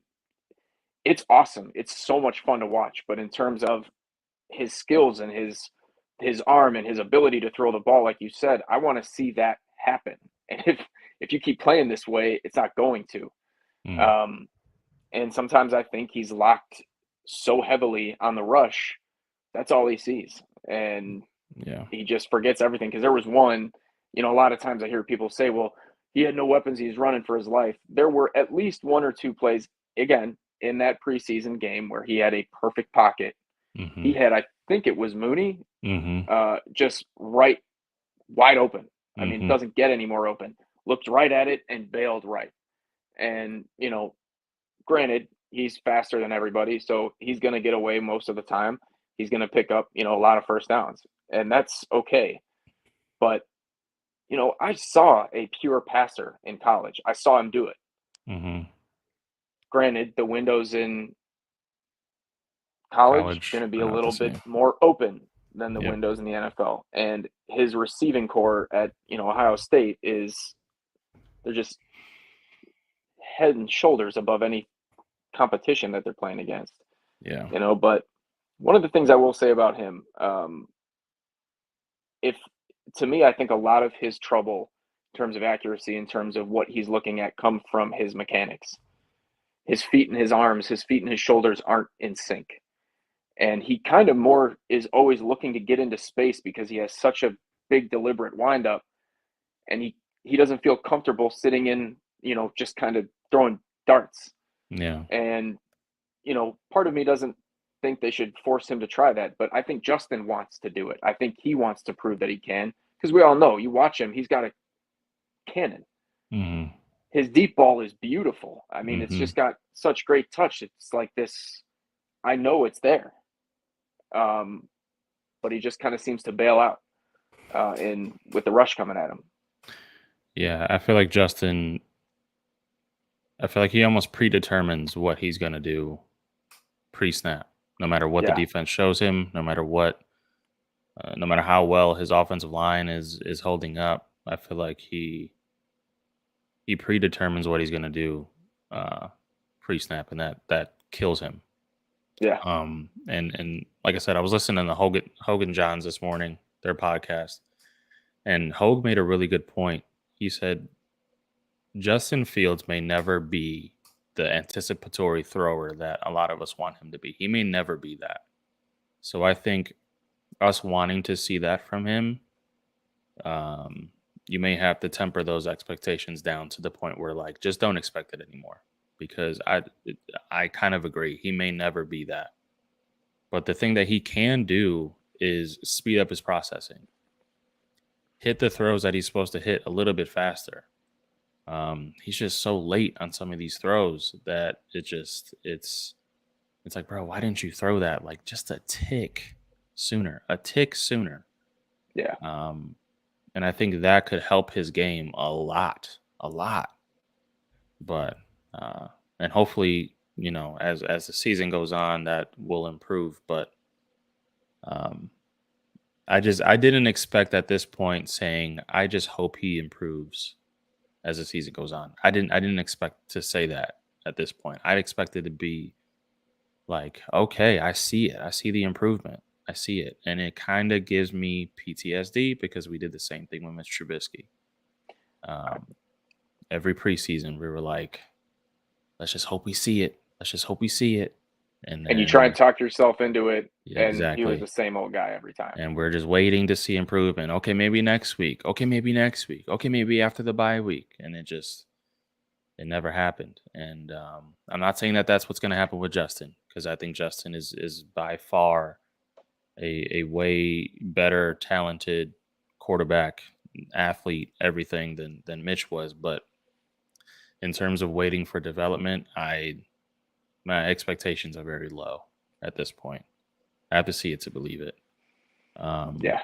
it's awesome. It's so much fun to watch. But in terms of his skills and his arm and his ability to throw the ball, like you said, I want to see that happen. And if you keep playing this way, it's not going to. Mm, Um, and sometimes I think he's locked so heavily on the rush, that's all he sees. And yeah. he just forgets everything. Because there was one, a lot of times I hear people say, well, he had no weapons. He's running for his life. There were at least one or two plays, again, in that preseason game where he had a perfect pocket. He Hmm. had, I think it was Mooney, Hmm. just right wide open. I mean, Hmm. doesn't get any more open. Looked right at it and bailed right. And, granted, he's faster than everybody, so he's going to get away most of the time. He's going to pick up, a lot of first downs, and that's okay. But, I saw a pure passer in college. I saw him do it. Hmm. Granted, the windows in college going College to be are a not the little bit same. more open than the Yep. windows in the NFL. And his receiving core at, Ohio State is they're just head and shoulders above any competition that they're playing against. Yeah. But one of the things I will say about him, if to me, I think a lot of his trouble in terms of accuracy, in terms of what he's looking at, come from his mechanics. His feet and his arms, his feet and his shoulders aren't in sync. And he kind of more is always looking to get into space because he has such a big deliberate windup and he doesn't feel comfortable sitting in, just kind of throwing darts. Yeah. And, part of me doesn't think they should force him to try that, but I think Justin wants to do it. I think he wants to prove that he can, because we all know, you watch him, he's got a cannon. Mm-hmm. His deep ball is beautiful. I mean, it's Mm-hmm. just got such great touch. It's like this, I know it's there. But he just kind of seems to bail out in with the rush coming at him. Yeah, I feel like Justin. I feel like he almost predetermines what he's going to do pre-snap, no matter what the Yeah, defense shows him, no matter what, no matter how well his offensive line is holding up. I feel like he predetermines what he's going to do uh, pre-snap, and that kills him. yeah. And like I said, I was listening to Hogan Johns this morning, their podcast, and Hogue made a really good point. He said Justin Fields may never be the anticipatory thrower that a lot of us want him to be. He may never be that. So I think us wanting to see that from him, you may have to temper those expectations down to the point where, like, just don't expect it anymore. Because I kind of agree. He may never be that. But the thing that he can do is speed up his processing. Hit the throws that he's supposed to hit a little bit faster. He's just so late on some of these throws that it's like, bro, why didn't you throw that like just a tick sooner? Yeah. And I think that could help his game a lot. But and hopefully, as the season goes on, that will improve. But I didn't expect at this point saying I just hope he improves as the season goes on. I didn't expect to say that at this point. I'd expected to be like, okay, I see it. I see the improvement. I see it. And it kind of gives me PTSD because we did the same thing with Mr. Trubisky. Every preseason, we were like, let's just hope we see it. Let's just hope we see it. And And you try and then, talk yourself into it, yeah, and he was the exactly. same old guy every time. And we're just waiting to see improvement. Okay, maybe next week. Okay, maybe next week. Okay, maybe after the bye week. And it never happened. And I'm not saying that that's what's going to happen with Justin, because I think Justin is by far a way better talented quarterback, athlete, everything than Mitch was. But in terms of waiting for development, my expectations are very low at this point. I have to see it to believe it. Yeah.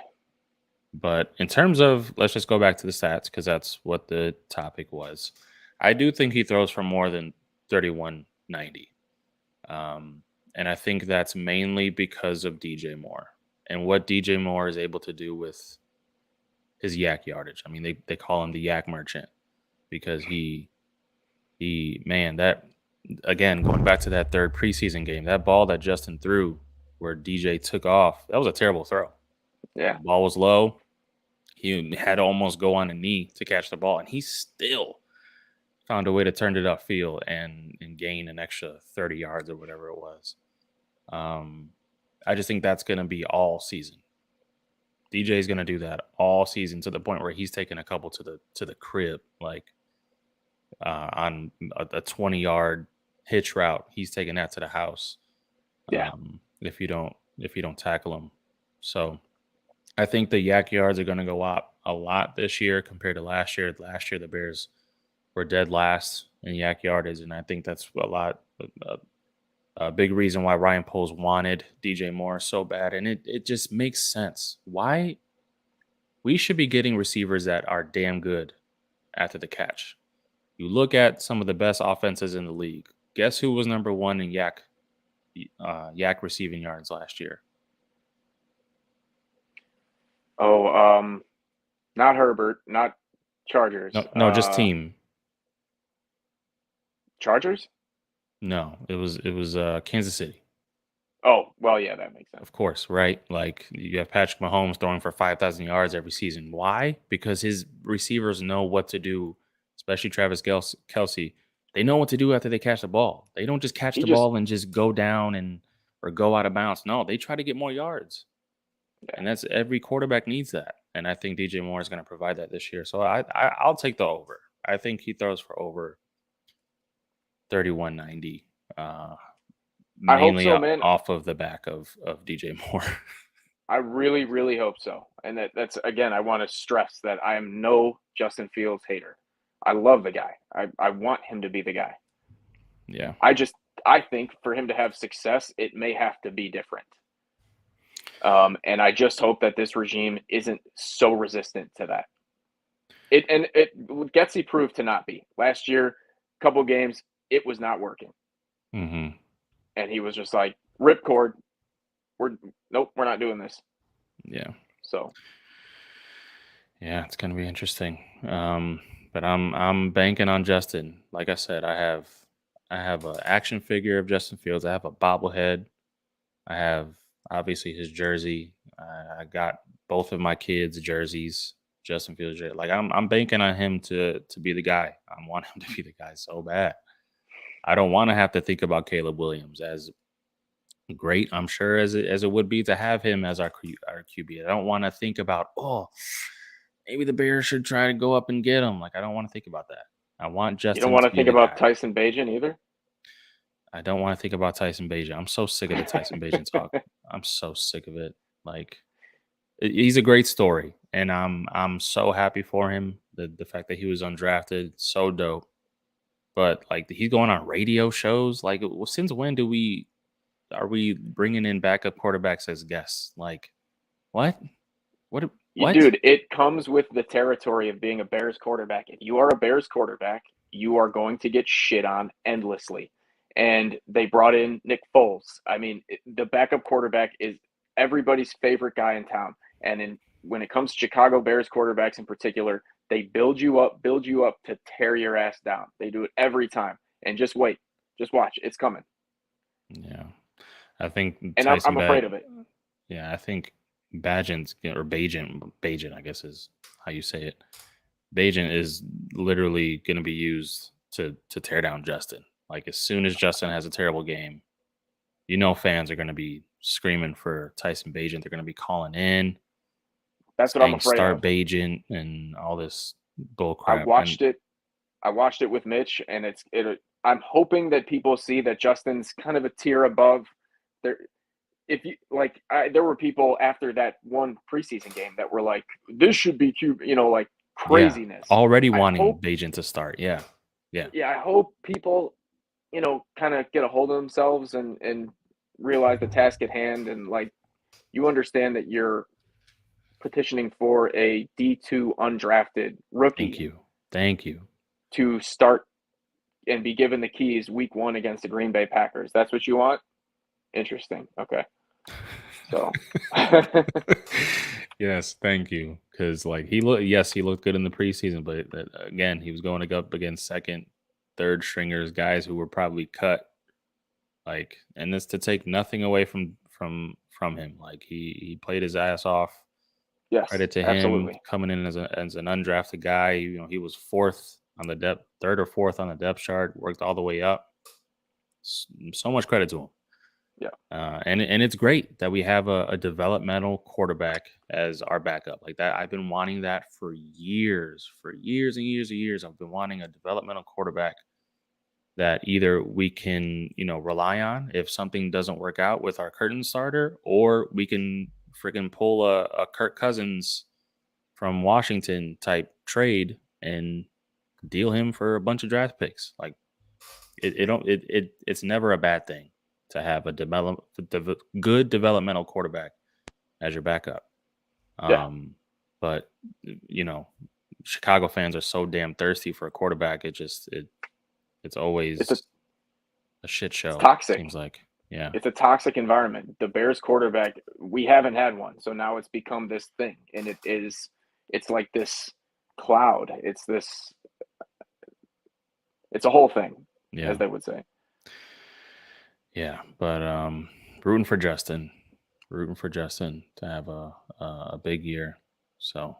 But in terms of, let's just go back to the stats because that's what the topic was. I do think he throws for more than 3190. And I think that's mainly because of DJ Moore and what DJ Moore is able to do with his yak yardage. I mean, they call him the yak merchant because man, that, again, going back to that third preseason game, that ball that Justin threw where DJ took off, that was a terrible throw. Yeah. The ball was low. He had to almost go on a knee to catch the ball, and he still found a way to turn it upfield and gain an extra 30 yards or whatever it was. I just think that's going to be all season. DJ is going to do that all season to the point where he's taking a couple to the crib, like on a 20-yard hitch route. He's taking that to the house. Yeah. If you don't tackle him. So I think the yak yards are going to go up a lot this year compared to last year. Last year, the Bears were dead last in yak yardage, and I think that's a big reason why Ryan Poles wanted DJ Moore so bad. And it just makes sense. Why we should be getting receivers that are damn good after the catch. You look at some of the best offenses in the league. Guess who was number one in yak receiving yards last year? Oh, not Herbert, not Chargers. No, just team. Chargers? No, it was Kansas City. Oh, well, yeah, that makes sense. Of course, right? Like you have Patrick Mahomes throwing for 5,000 yards every season. Why? Because his receivers know what to do, especially Travis Kelce. They know what to do after they catch the ball. They don't just catch the ball and just go down or go out of bounds. No, they try to get more yards. Yeah. And that's every quarterback needs that. And I think DJ Moore is going to provide that this year. So I'll take the over. I think he throws for over 3190. I hope mainly so, man. off of the back of DJ Moore. I really, really hope so. And that's again, I want to stress that I am no Justin Fields hater. I love the guy. I want him to be the guy. Yeah. I think for him to have success, it may have to be different. And I just hope that this regime isn't so resistant to that. It Getsy proved to not be. Last year, couple games, it was not working. Mm-hmm. And he was just like, ripcord, nope, we're not doing this. Yeah. So Yeah, it's gonna be interesting. But I'm banking on Justin. Like I said, I have an action figure of Justin Fields. I have a bobblehead. I have obviously his jersey. I got both of my kids' jerseys. Justin Fields jersey. Like I'm banking on him to be the guy. I want him to be the guy so bad. I don't want to have to think about Caleb Williams, as great I'm sure as it would be to have him as our QB. I don't want to think about, oh, maybe the Bears should try to go up and get him. Like, I don't want to think about that. I want you don't Justin want to to be think the about guy. Tyson Bagent either. I don't want to think about Tyson Bagent. I'm so sick of the Tyson Bagent talk. I'm so sick of it. Like, he's a great story, and I'm so happy for him. The fact that he was undrafted, so dope. But like, he's going on radio shows. Like, since when are we bringing in backup quarterbacks as guests? Like, what? What? What? Dude, it comes with the territory of being a Bears quarterback. If you are a Bears quarterback, you are going to get shit on endlessly. And they brought in Nick Foles. I mean, the backup quarterback is everybody's favorite guy in town. And when it comes to Chicago Bears quarterbacks in particular, they build you up to tear your ass down. They do it every time. And just wait, just watch, it's coming. Yeah, I think And Tyson I'm afraid Bad. of it. Yeah, I think Bagent or Bagent, I guess is how you say it. Bagent is literally going to be used to tear down Justin. Like, as soon as Justin has a terrible game, fans are going to be screaming for Tyson Bagent. They're going to be calling in, That's what I'm saying afraid start of. Bagent and all this bull I crap. And watched it I watched it with Mitch, and I'm hoping that people see that Justin's kind of a tier above. There, if you like, there were people after that one preseason game that were like, "This should be Q," like yeah, craziness. already I wanting hope, Bagent to start. Yeah, yeah, yeah, I hope people, kind of get a hold of themselves and realize the task at hand, and like you understand that you're petitioning for a D2 undrafted thank rookie you, thank you. to start and be given the keys week 1 against the Green Bay Packers. That's what you want? Interesting. Okay. So Yes, thank you. Because like he looked good in the preseason, but again, he was going up against second, third stringers, guys who were probably cut. Like, and this to take nothing away from him. Like, he played his ass off. yes, Credit to him absolutely. coming in as an undrafted guy. He was fourth on the third or fourth on the depth chart, worked all the way up. So much credit to him. Yeah. And it's great that we have a developmental quarterback as our backup. Like that, I've been wanting that for years and years and years. I've been wanting a developmental quarterback that either we can, rely on if something doesn't work out with our curtain starter, or we can freaking pull a Kirk Cousins from Washington type trade and deal him for a bunch of draft picks. Like, it's never a bad thing to have a good developmental quarterback as your backup. Yeah. But Chicago fans are so damn thirsty for a quarterback. It's It's a always a shit it's show. toxic. Seems like, yeah, It's a toxic environment. The Bears quarterback, we haven't had one. So now it's become this thing, and it's like this cloud. It's a whole thing, as yeah, they would say. yeah. But rooting for Justin to have a big year. So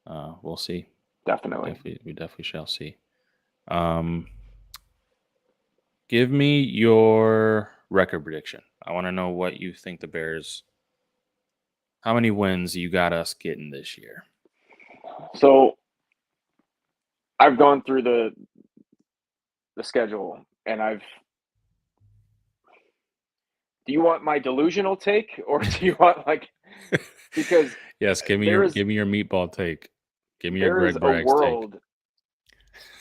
we'll see. Definitely. We definitely shall see. Um, Give me your record prediction. I want to know what you think the Bears. How many wins you got us getting this year? So I've gone through the schedule, and Do you want my delusional take, or do you want like because Yes, give me there your is give me your meatball take. Give me your there is Greg a Braggs take. world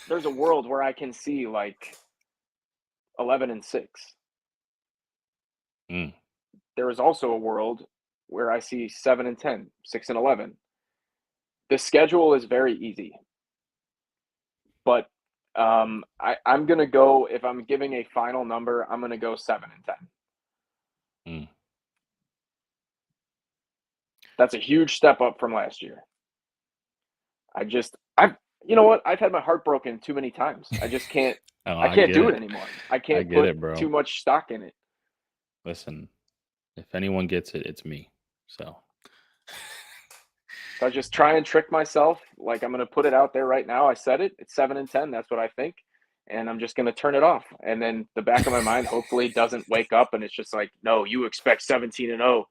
there's a world where I can see like 11-6. Mm, There is also a world where I see 7-10, 6-11. The schedule is very easy, but I'm gonna go if I'm giving a final number, I'm gonna go 7-10. mm. That's a huge step up from last year. I've you know what? I've had my heart broken too many times. I just can't Oh, I I can't get do it it. anymore. I I can't get put it, bro. too much stock in it. Listen, if anyone gets it, it's me. So So I just try and trick myself. Like I'm gonna put it out there right now. I said it. It's 7-10. That's what I think. And I'm just gonna turn it off. And then the back of my mind hopefully doesn't wake up and it's just like, no, you expect 17-0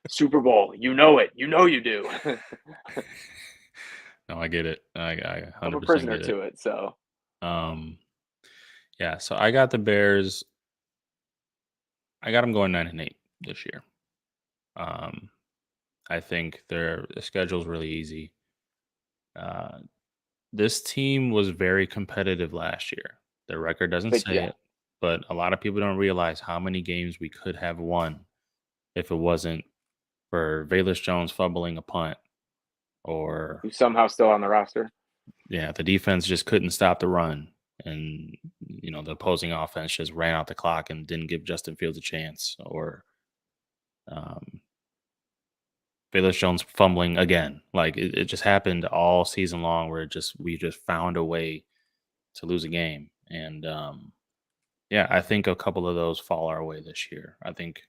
Super Bowl. You know it. You know you do. no, I get it. I I'm a 100% prisoner get it. to it. So Um, yeah. So I got the Bears. I got them going 9-8 this year. Um, I think their schedule's really easy. Uh, this team was very competitive last year. Their record doesn't but say yeah, it, but a lot of people don't realize how many games we could have won if it wasn't for Valus Jones fumbling a punt or who's somehow still on the roster. yeah, the defense just couldn't stop the run. And the opposing offense just ran out the clock and didn't give Justin Fields a chance, or um, Valus Jones fumbling again. Like it just happened all season long, where we just found a way to lose a game. And yeah, I think a couple of those fall our way this year. I think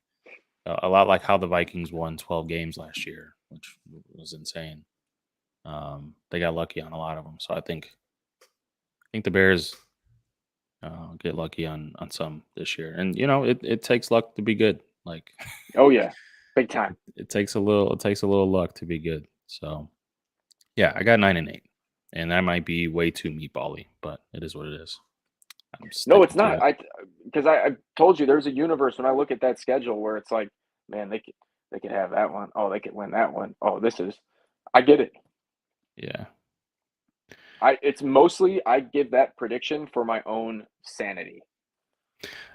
a lot like how the Vikings won 12 games last year, which was insane. They got lucky on a lot of them, so I think the Bears get lucky on some this year. And it takes luck to be good. Like Oh yeah, big time. it takes a little luck to be good. So yeah, I got 9-8, and that might be way too meatbally, but it is what it is. I'm No, it's sticking to not. it. I told you there's a universe when I look at that schedule where it's like, man, they could have that one. Oh, they could win that one. Oh, this is. I get it. Yeah, It's mostly I give that prediction for my own sanity.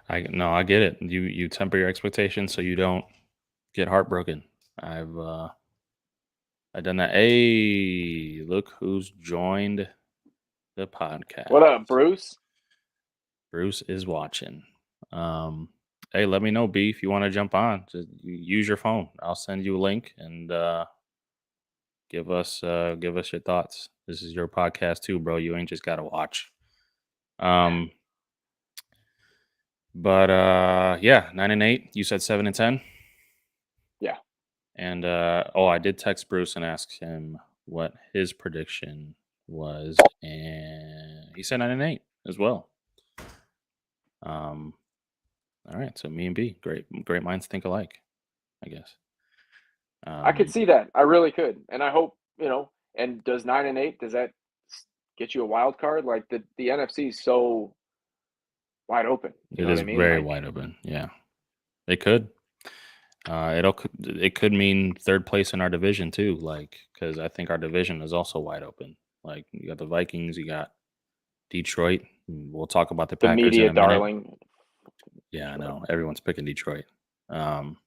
I get it. You temper your expectations so you don't get heartbroken. I've done that. Hey, look who's joined the What podcast. up, Bruce? Bruce is watching. Hey, let me know, B, if you want to jump on. Just use your phone. I'll send you a link and give us your thoughts. This is your podcast too, bro. You ain't just gotta watch. Um, but yeah, 9-8. You said 7-10. Yeah, And I did text Bruce and ask him what his prediction was, and he said 9-8 as well. Um, all right, so me and B, great minds think alike, I guess. I could Um, see that. I really could, and I hope you know. And does 9-8 does that get you a wild card? Like the NFC is so wide open. You it know what is I mean? very Like wide open. Yeah, it could. It could mean third place in our division too, like because I think our division is also wide open. Like you got the Vikings, you got Detroit. We'll talk about the the Packers in media a minute. darling. Yeah, I Detroit. know everyone's picking Detroit. Um,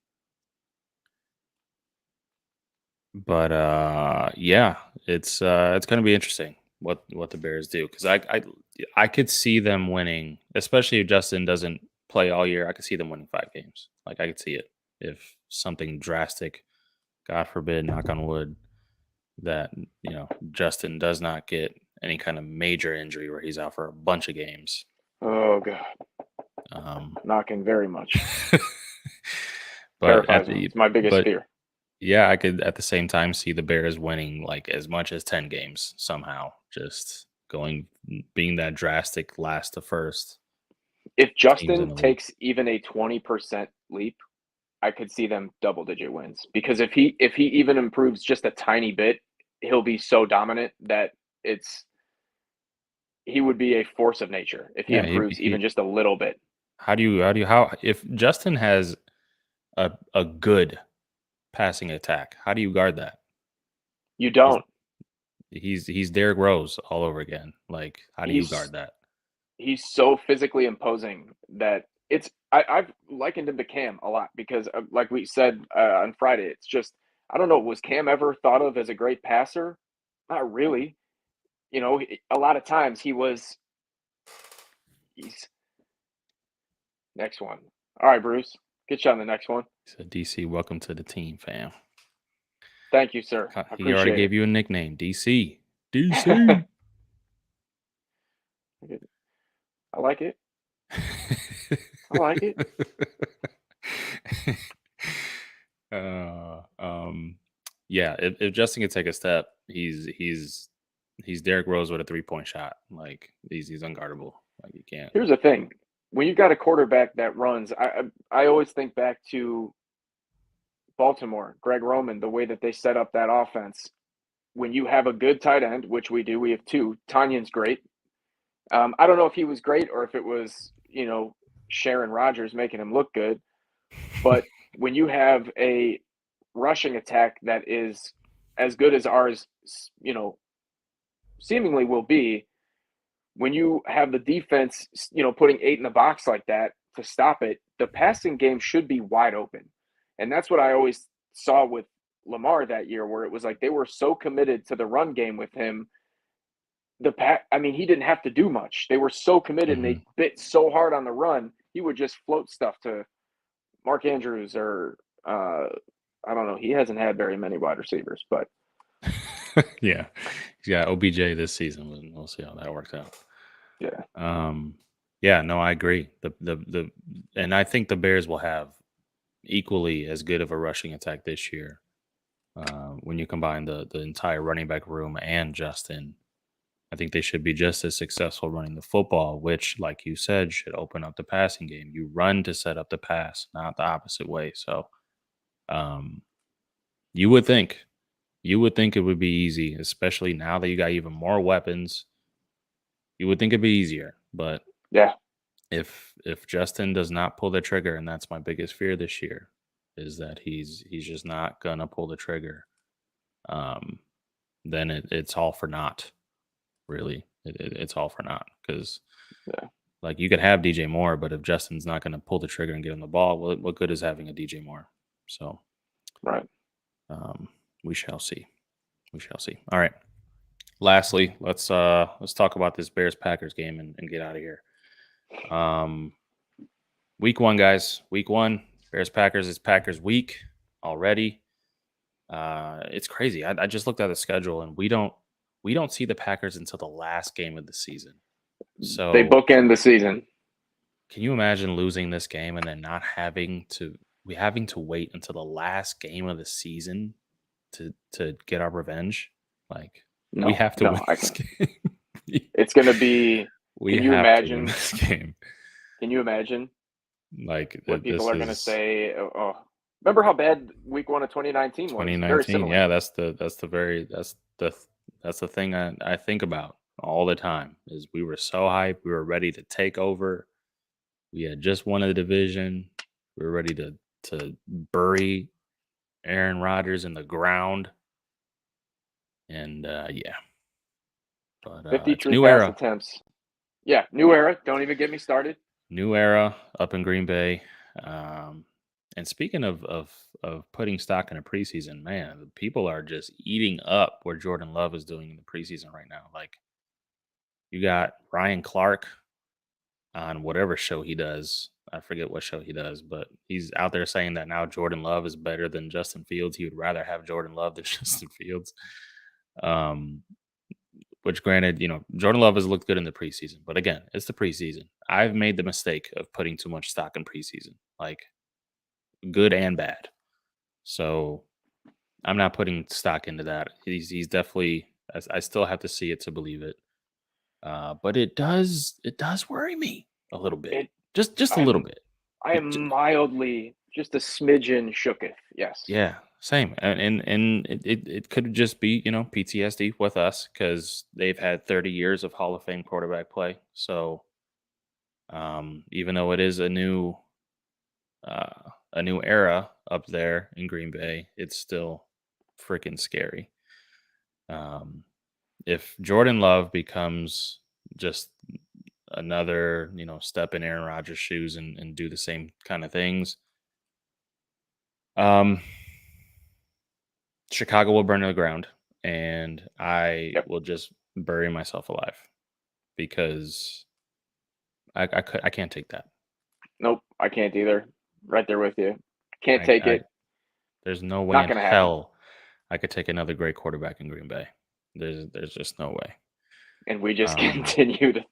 but yeah, it's gonna be interesting what the Bears do, because I could see them winning, especially if Justin doesn't play all year. I could see them winning 5 games. Like I could see it if something drastic, God forbid, knock on wood, that Justin does not get any kind of major injury where he's out for a bunch of games. Oh god, Um, knocking very much but terrifies me. It's my biggest but fear. yeah, I could at the same time see the Bears winning like as much as 10 games somehow, just being that drastic last to first If teams in Justin the league. takes even a 20% leap, I could see them double digit wins because if he even improves just a tiny bit, he'll be so dominant that it's he would be a force of nature if he Yeah, improves even just a little bit. how if Justin has a good passing attack. How do you guard that? You He's don't. he's Derrick Rose all over again. Like, how do you He's guard that? he's so physically imposing that I've likened him to Cam a lot because, like we said on Friday, it's just I don't know. Was Cam ever thought of as a great passer? Not really. You know, a lot of times he's next one. All right, Bruce, get you on the next one. So DC, welcome to the team, fam. Thank you, sir. I He already appreciate gave it. you a nickname, DC. DC. I like it. I like it. uh, um, yeah. If Justin could take a step, he's Derrick Rose with a 3-point shot. Like he's unguardable. Like you can't. Here's the thing: when you've got a quarterback that runs, I always think back to Baltimore, Greg Roman, the way that they set up that offense. When you have a good tight end, which we do, we have two. Tanyan's great. I don't know if he was great or if it was, Sharon Rogers making him look good. But when you have a rushing attack that is as good as ours, seemingly will be, when you have the defense, putting 8 in the box like that to stop it, the passing game should be wide open. And that's what I always saw with Lamar that year, where it was like they were so committed to the run game with him. He didn't have to do much. They were so committed and they bit so hard on the run. He would just float stuff to Mark Andrews or I don't know. He hasn't had very many wide receivers, but Yeah, he's got OBJ this season. We'll see how that works out. yeah. Yeah, no, I agree. And I think the Bears will have equally as good of a rushing attack this year. When you combine the entire running back room and Justin, I think they should be just as successful running the football, which, like you said, should open up the passing game. You run to set up the pass, not the opposite way. So, um, you would think, it would be easy, especially now that you got even more weapons. You would think it'd be easier, but Yeah. if Justin does not pull the trigger, and that's my biggest fear this year, is that he's just not gonna pull the trigger. Then it's all for naught. Really, it's all for naught because Yeah. like you could have DJ Moore, but if Justin's not going to pull the trigger and get him the ball, what good is having a DJ Moore? So, Right. we shall see. We shall see. All right. Lastly, let's talk about this Bears Packers game and get out of here. Week 1, guys. Week 1, Bears Packers. It's Packers week already. It's crazy. I just looked at the schedule and we don't see the Packers until the last game of the season. So They bookend the season. can you imagine losing this game and then not having to wait until the last game of the season to get our revenge? Like we have to win this game. It's going to be. We can you have imagine to win this game? Can you imagine Like what people are going to is say? Oh, remember how bad Week 1 of 2019 was? Very 2019. similar. Yeah, that's the thing I think about all the time. Is we were so hyped, we were ready to take over. We had just won the division. We were ready to bury Aaron Rodgers in the ground. And yeah. But 50 it's a true new pass era. attempts. Yeah, new era. Don't even get me started. New era up in Green Bay. And speaking of putting stock in a preseason, man, people are just eating up where Jordan Love is doing in the preseason right now. Like you got Ryan Clark on whatever show he does. I forget what show he does, but he's out there saying that now Jordan Love is better than Justin Fields. He would rather have Jordan Love than Justin Fields. Which granted, Jordan Love has looked good in the preseason, but again, it's the preseason. I've made the mistake of putting too much stock in preseason, like good and bad. So I'm not putting stock into that. He's definitely. I still have to see it to believe it. But it does worry me a little bit, just a little bit. I am mildly, just a smidgen shooketh. Yes. Yeah, same. And it could just be PTSD with us because they've had 30 years of Hall of Fame quarterback play. So even though it is a new a new era up there in Green Bay, it's still freaking scary. Um, if Jordan Love becomes just another, step in Aaron Rodgers' shoes and do the same kind of things, um, Chicago will burn to the ground, and I Yep. will just bury myself alive because I can't take that. Nope. I can't either. Right there with you. Can't I, take I it. There's no way Not in gonna happen. hell I could take another great quarterback in Green Bay. There's just no way. And we just Um, continue to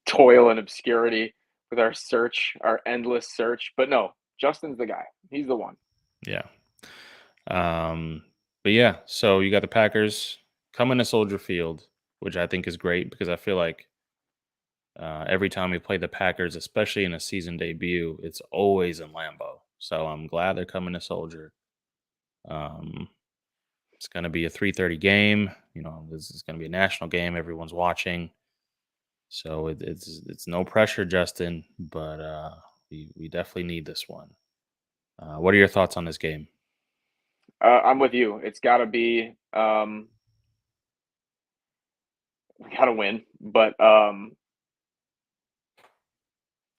toil in obscurity with our search, our endless search. But no, Justin's the guy. He's the one. yeah. Um, but yeah, so you got the Packers coming to Soldier Field, which I think is great because I feel like every time we play the Packers, especially in a season debut, it's always in Lambeau. So I'm glad they're coming to Soldier. Um, it's going to be a 3:30 game. This is going to be a national game. Everyone's watching. So it's no pressure, Justin, but we definitely need this one. What are your thoughts on this game? I'm with you. It's got to be. We got to win, but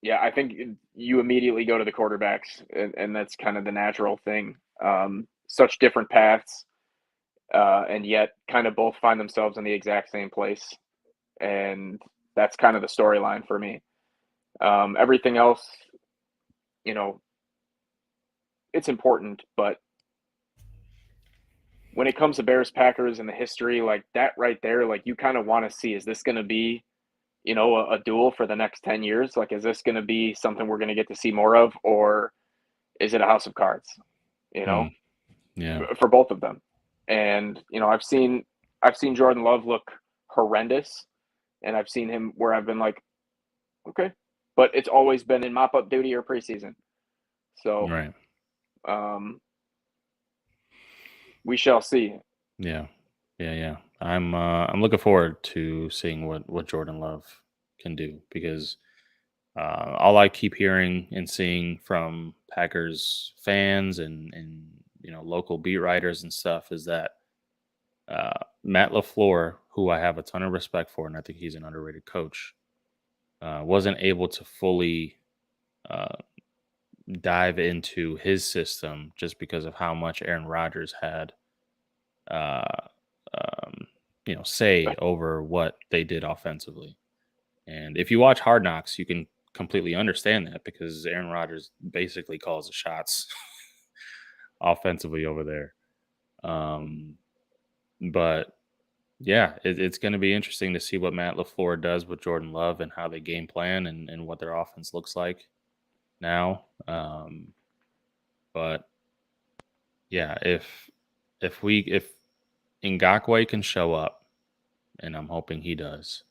yeah, I think you immediately go to the quarterbacks, and that's kind of the natural thing. Such different paths, and yet kind of both find themselves in the exact same place, and that's kind of the storyline for me. Everything else, you know, it's important, but when it comes to Bears Packers and the history, like that right there, like you kind of want to see, is this going to be, a duel for the next 10 years? Like, is this going to be something we're going to get to see more of, or is it a house of cards, you Hmm. know, Yeah. for both of them? And, I've seen Jordan Love look horrendous, and I've seen him where I've been like, okay, but it's always been in mop up duty or preseason. So, Right. um, we shall see. Yeah. Yeah. Yeah. I'm looking forward to seeing what Jordan Love can do because all I keep hearing and seeing from Packers fans and local beat writers and stuff is that Matt LaFleur, who I have a ton of respect for, and I think he's an underrated coach, wasn't able to fully uh, dive into his system just because of how much Aaron Rodgers had, uh, um, say over what they did offensively. And if you watch Hard Knocks, you can completely understand that because Aaron Rodgers basically calls the shots offensively over there. Um, but yeah, it's going to be interesting to see what Matt LaFleur does with Jordan Love and how they game plan and what their offense looks like now. But yeah, if Ngakwe can show up, and I'm hoping he does,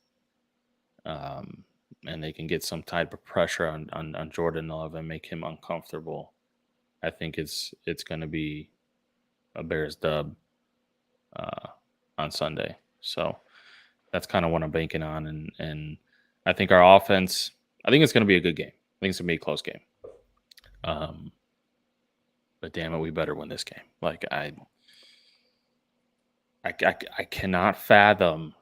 um, and they can get some type of pressure on Jordan Love and make him uncomfortable, I think it's going to be a Bears dub uh, on Sunday. So that's kind of what I'm banking on, and I think our offense. I think it's going to be a good game. I think it's going to be a close game. Um, but damn it, we better win this game. Like I cannot fathom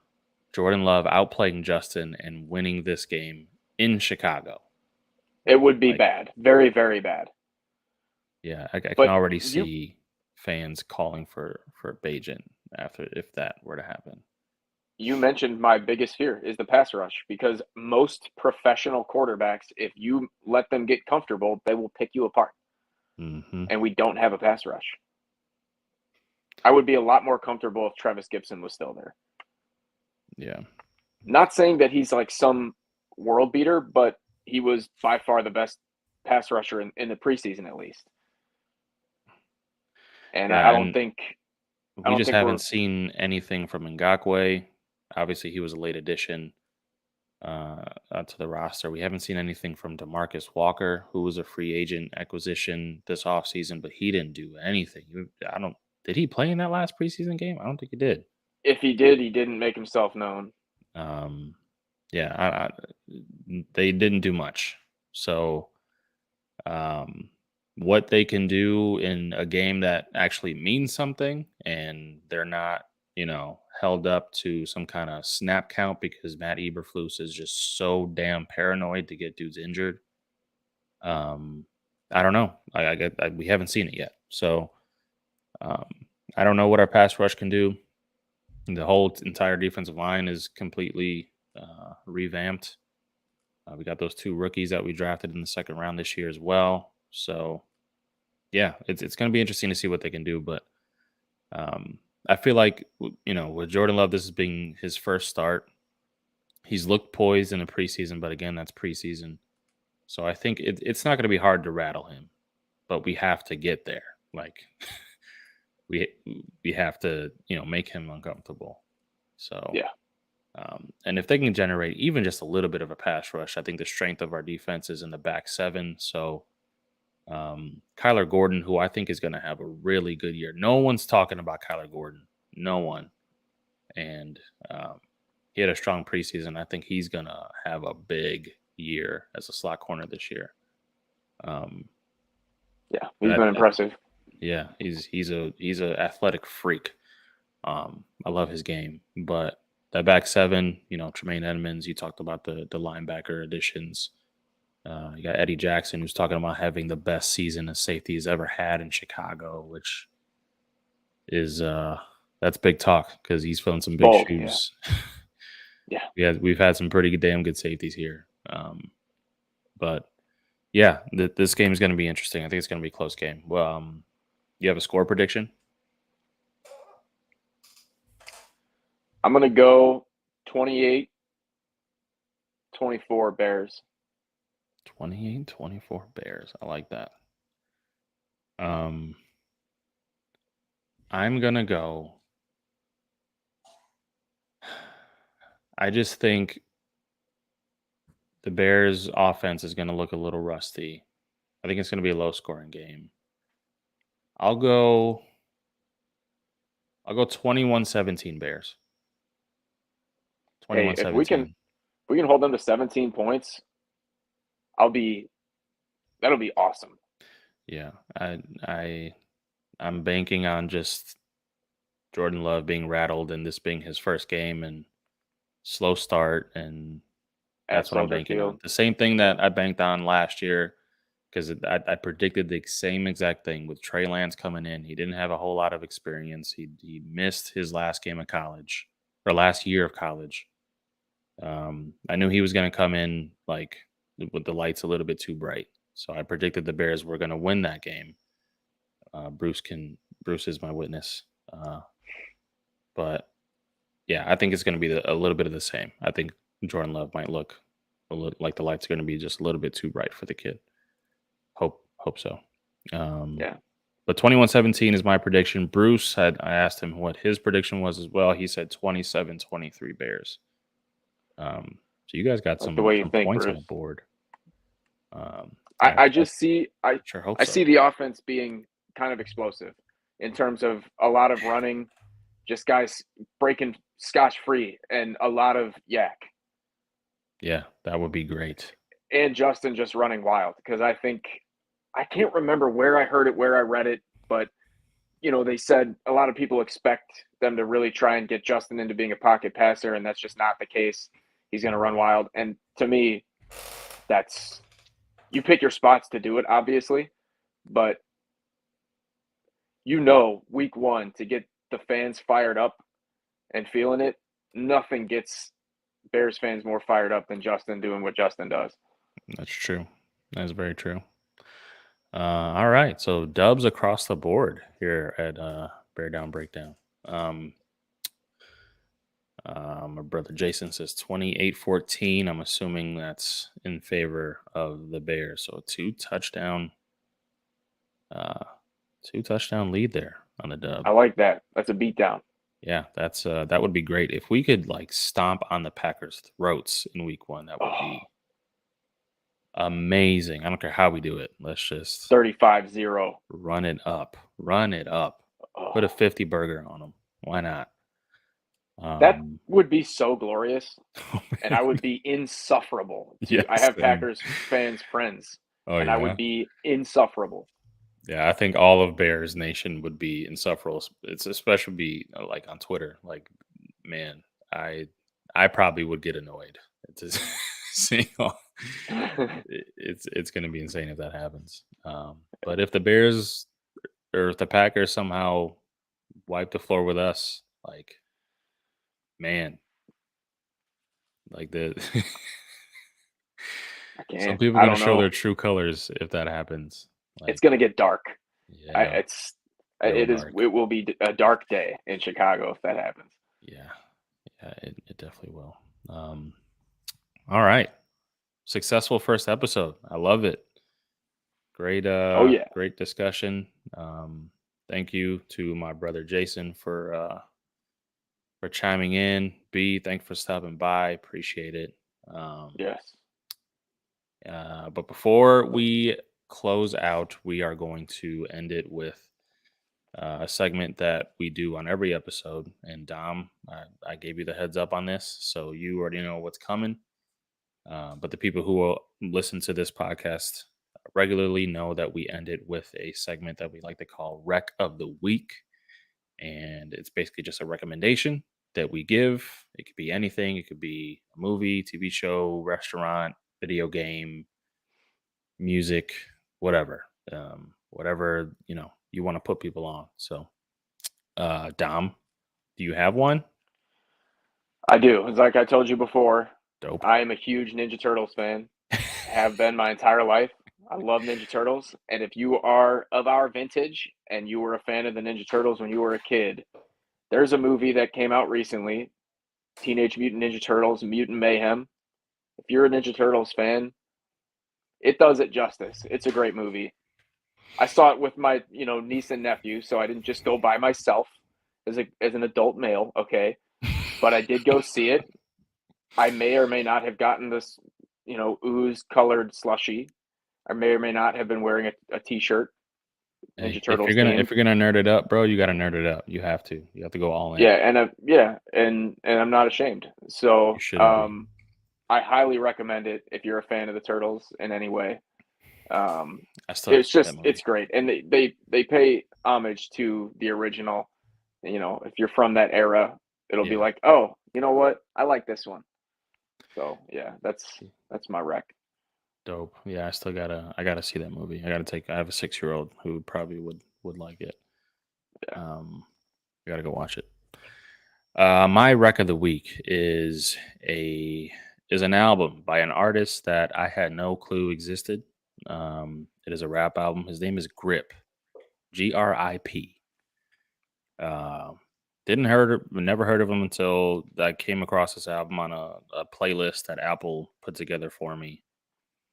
Jordan Love outplaying Justin and winning this game in Chicago. It would be Like, bad, very, very bad. yeah, I can But already you see fans calling for Bajan after if that were to happen. you mentioned my biggest fear is the pass rush because most professional quarterbacks, if you let them get comfortable, they will pick you apart. Hmm. And we don't have a pass rush. I would be a lot more comfortable if Travis Gibson was still there. Yeah, Not saying that he's like some world beater, but he was by far the best pass rusher in the preseason at least. And I yeah, don't and think I we don't just think haven't we're seen anything from Ngakwe. Obviously, he was a late addition to the roster. We haven't seen anything from Demarcus Walker, who was a free agent acquisition this offseason, but he didn't do anything. I don't. Did he play in that last preseason game? I don't think he did. if he did, he didn't make himself known. Um, yeah, they didn't do much. So, um, what they can do in a game that actually means something and they're not, held up to some kind of snap count because Matt Eberflus is just so damn paranoid to get dudes injured. Um, I don't know. We haven't seen it yet. So um, I don't know what our pass rush can do. The whole entire defensive line is completely revamped. We got those 2 rookies that we drafted in the second round this year as well. So yeah, it's going to be interesting to see what they can do. But I feel like with Jordan Love, this has been his first start. He's looked poised in the preseason, but again, that's preseason. So I think it's not going to be hard to rattle him, but we have to get there. Like we we have to make him uncomfortable. So Yeah. and if they can generate even just a little bit of a pass rush, I think the strength of our defense is in the back 7. So Kyler Gordon, who I think is going to have a really good year. No one's talking about Kyler Gordon. No one. And he had a strong preseason. I think he's going to have a big year as a slot corner this year. Yeah, he's been impressive. Yeah, he's a athletic freak. I love his game, but that back 7, Tremaine Edmonds. You talked about the linebacker additions. You got Eddie Jackson, who's talking about having the best season a safety he's ever had in Chicago, which is that's big talk because he's filling some big shoes. Yeah. We've had some pretty damn good safeties here, but yeah, this game is going to be interesting. I think it's going to be a close game. Well, you have a score prediction? I'm going to go 28-24 Bears. 28-24 Bears. I like that. I'm going to go. I just think the Bears offense is going to look a little rusty. I think it's going to be a low scoring game. I'll go 21-17 Bears. 21-17. Hey, if we can hold them to 17 points, that'll be awesome. Yeah. I'm banking on just Jordan Love being rattled and this being his first game and slow start, and that's what I'm banking on. The same thing that I banked on last year, because I predicted the same exact thing with Trey Lance coming in. He didn't have a whole lot of experience. He missed his last game of college, or last year of college. I knew he was going to come in like with the lights a little bit too bright, so I predicted the Bears were going to win that game. Bruce is my witness, but yeah, I think it's going to be a little bit of the same. I think Jordan Love might look a little like the lights are going to be just a little bit too bright for the kid. Hope so. Yeah. But 21-17 is my prediction. Bruce I asked him what his prediction was as well. He said 27-23 Bears. So you guys got some points Bruce. On the board. I see the offense being kind of explosive in terms of a lot of running, just guys breaking scotch free, and a lot of yak. Yeah, that would be great. And Justin just running wild, because I can't remember where I heard it, where I read it, but they said a lot of people expect them to really try and get Justin into being a pocket passer, and that's just not the case. He's going to run wild. And to me, that's – you pick your spots to do it, obviously, but week 1 to get the fans fired up and feeling it, nothing gets Bears fans more fired up than Justin doing what Justin does. That's true. That is very true. All right, so dubs across the board here at Bear Down Breakdown. My brother Jason says 28-14. I'm assuming that's in favor of the Bears. So two touchdown lead there on the dub. I like that. That's a beatdown. Yeah, that's that would be great if we could like stomp on the Packers' throats in week 1. That would be amazing. I don't care how we do it. Let's just 35-0. Run it up. Put a 50 burger on them. Why not? That would be so glorious, and I would be insufferable. Yes, I have Packers fans friends, and I would be insufferable. Yeah, I think all of Bears Nation would be insufferable. It's especially be like on Twitter. Like, man, I I probably would get annoyed. It's just seeing all, it's going to be insane if that happens. But if the Bears or if the Packers somehow wipe the floor with us, like, man, like the I some can't. people are I going to don't show know. their true colors if that happens. It's Like, gonna get dark. yeah, real It is. dark. It will be a dark day in Chicago if that happens. Yeah, yeah, it definitely will. Um, all right. Successful first episode. I love it. Great Oh yeah. great discussion. Thank you to my brother Jason for chiming in. B, thanks for stopping by. Appreciate it. Um, Yes. but before we close out, we are going to end it with a segment that we do on every episode. And Dom, I gave you the heads up on this, so you already know what's coming. But the people who will listen to this podcast regularly know that we end it with a segment that we like to call Rec of the Week. And it's basically just a recommendation that we give. It could be anything, it could be a movie, TV show, restaurant, video game, music, whatever. Whatever, you want to put people on. So, Dom, do you have one? I do. It's like I told you before. Dope. I am a huge Ninja Turtles fan. Have been my entire life. I love Ninja Turtles. And if you are of our vintage and you were a fan of the Ninja Turtles when you were a kid, there's a movie that came out recently, Teenage Mutant Ninja Turtles Mutant Mayhem. If you're a Ninja Turtles fan, it does it justice. It's a great movie. I saw it with my, niece and nephew, so I didn't just go by myself as an adult male, okay? But I did go see it. I may or may not have gotten this, ooze colored slushy. I may or may not have been wearing a t-shirt, Hey, Ninja Turtles if themed. you're gonna nerd it up, bro, you gotta nerd it up. You have to. You have to go all in. Yeah, and I'm not ashamed. You So, shouldn't be. I highly recommend it if you're a fan of the Turtles in any way. Um, I still have to it's see that just it's movie. great, and they pay homage to the original. If you're from that era, it'll be Yeah, like, oh, you know what, I like this one. So yeah, that's my rec. dope. Yeah, I gotta see that movie. I have a 6-year-old who probably would like it. Yeah. I gotta go watch it. My rec of the week a is an album by an artist that I had no clue existed. It is a rap album. His name is Grip, Grip. Uh, never heard of him until I came across this album on a playlist that Apple put together for me.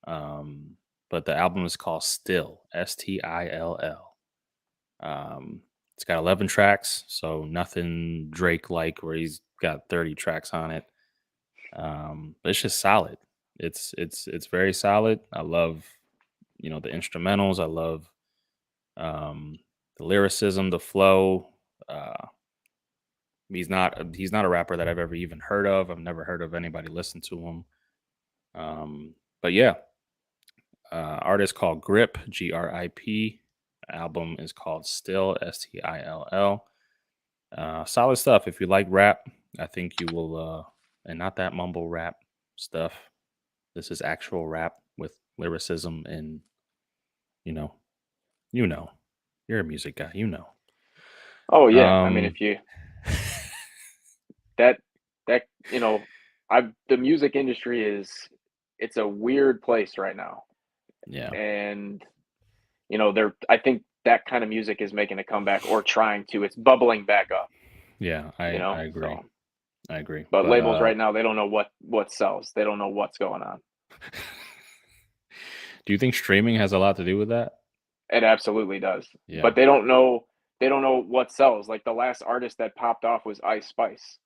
Um, but the album is called Still, Still. It's got 11 tracks, so nothing Drake like where he's got 30 tracks on it. But it's just solid. It's very solid. I love the instrumentals. I love the lyricism, the flow. Uh, he's not a rapper that I've ever even heard of. I've never heard of anybody listen to him. But yeah, artist called Grip, Grip. Album is called Still, Still. Solid stuff. If you like rap, I think you will, and not that mumble rap stuff. This is actual rap with lyricism and, you know, you know, you're a music guy, you know. Oh yeah, I mean, Um, if you that that I the music industry it's a weird place right now, yeah, and I think that kind of music is making a comeback or trying to. It's bubbling back up, yeah, I agree. So, I agree. but But labels right now, they don't know what sells. They don't know what's going on. do you think streaming has a lot to do with that? It absolutely does. Yeah, But they don't know what sells. Like the last artist that popped off was Ice Spice.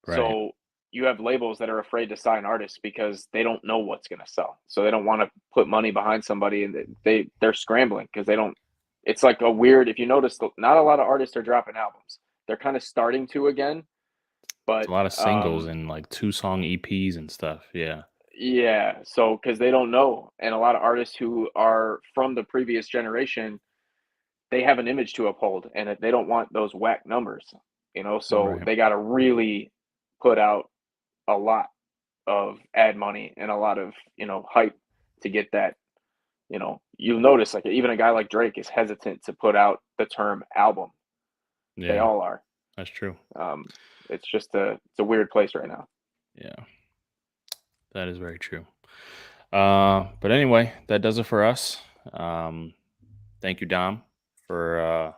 right. So you have labels that are afraid to sign artists because they don't know what's going to sell. So they don't want to put money behind somebody, and they're scrambling because they don't. It's like a weird. If you notice, not a lot of artists are dropping albums. They're kind of starting to again, It's but a lot of singles and like 2-song EPs and stuff. Yeah. yeah. So because they don't know, and a lot of artists who are from the previous generation, they have an image to uphold, and they don't want those whack numbers, so Right. they got to really put out a lot of ad money and a lot of hype to get that. You'll notice like even a guy like Drake is hesitant to put out the term album. They Yeah, all are. that's true. um, it's just it's a weird place right now. Yeah, that is very true. But anyway, that does it for us. Um, Thank you, Dom, for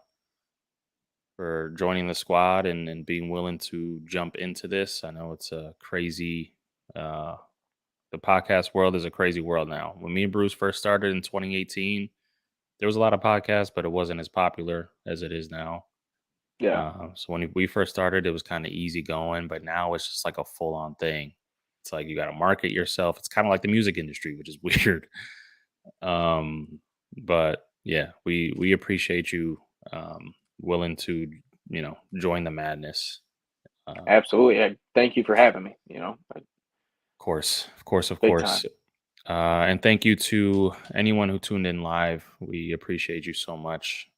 joining the squad and being willing to jump into this. I know it's a crazy. Uh, the podcast world is a crazy world now. When me and Bruce first started in 2018, there was a lot of podcasts, but it wasn't as popular as it is now. Yeah, So when we first started, it was kind of easy going, but now it's just like a full on thing. It's like you got to market yourself. It's kind of like the music industry, which is weird. Um, but yeah, we appreciate you willing to join the madness. absolutely. Thank you for having me. Of course, of course, of Big course. time. And thank you to anyone who tuned in live. We appreciate you so much.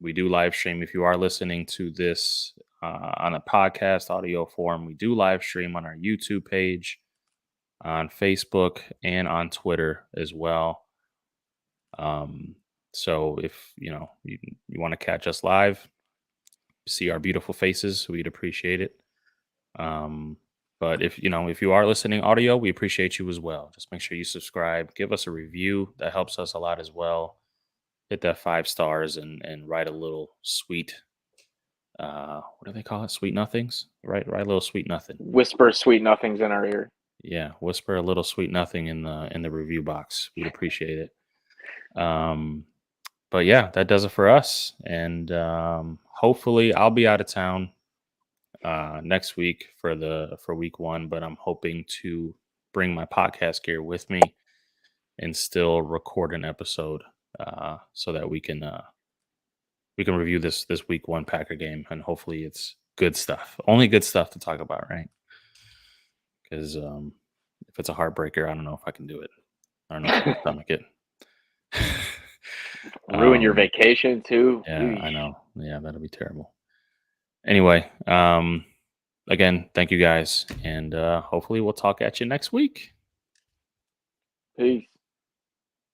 We do live stream. If you are listening to this on a podcast audio form, we do live stream on our YouTube page, on Facebook, and on Twitter as well. So if you want to catch us live, see our beautiful faces, we'd appreciate it. Um, but if you are listening audio, we appreciate you as well. Just make sure you subscribe, give us a review. That helps us a lot as well. Hit that 5 stars and write a little sweet. What do they call it? Sweet nothings. Write a little sweet nothing. Whisper sweet nothings in our ear. Yeah, whisper a little sweet nothing in the review box. We'd appreciate it. Um, but yeah, that does it for us. And hopefully, I'll be out of town next week for week 1, but I'm hoping to bring my podcast gear with me and still record an episode so that we can review this week 1 Packer game, and hopefully it's good stuff. Only good stuff to talk about, right? Because if it's a heartbreaker, I don't know if I can do it. I don't know if I can stomach it. Ruin your um, vacation too. yeah, Eesh. I know. Yeah, that'll be terrible. Anyway, again, thank you guys, and hopefully we'll talk at you next week. Peace.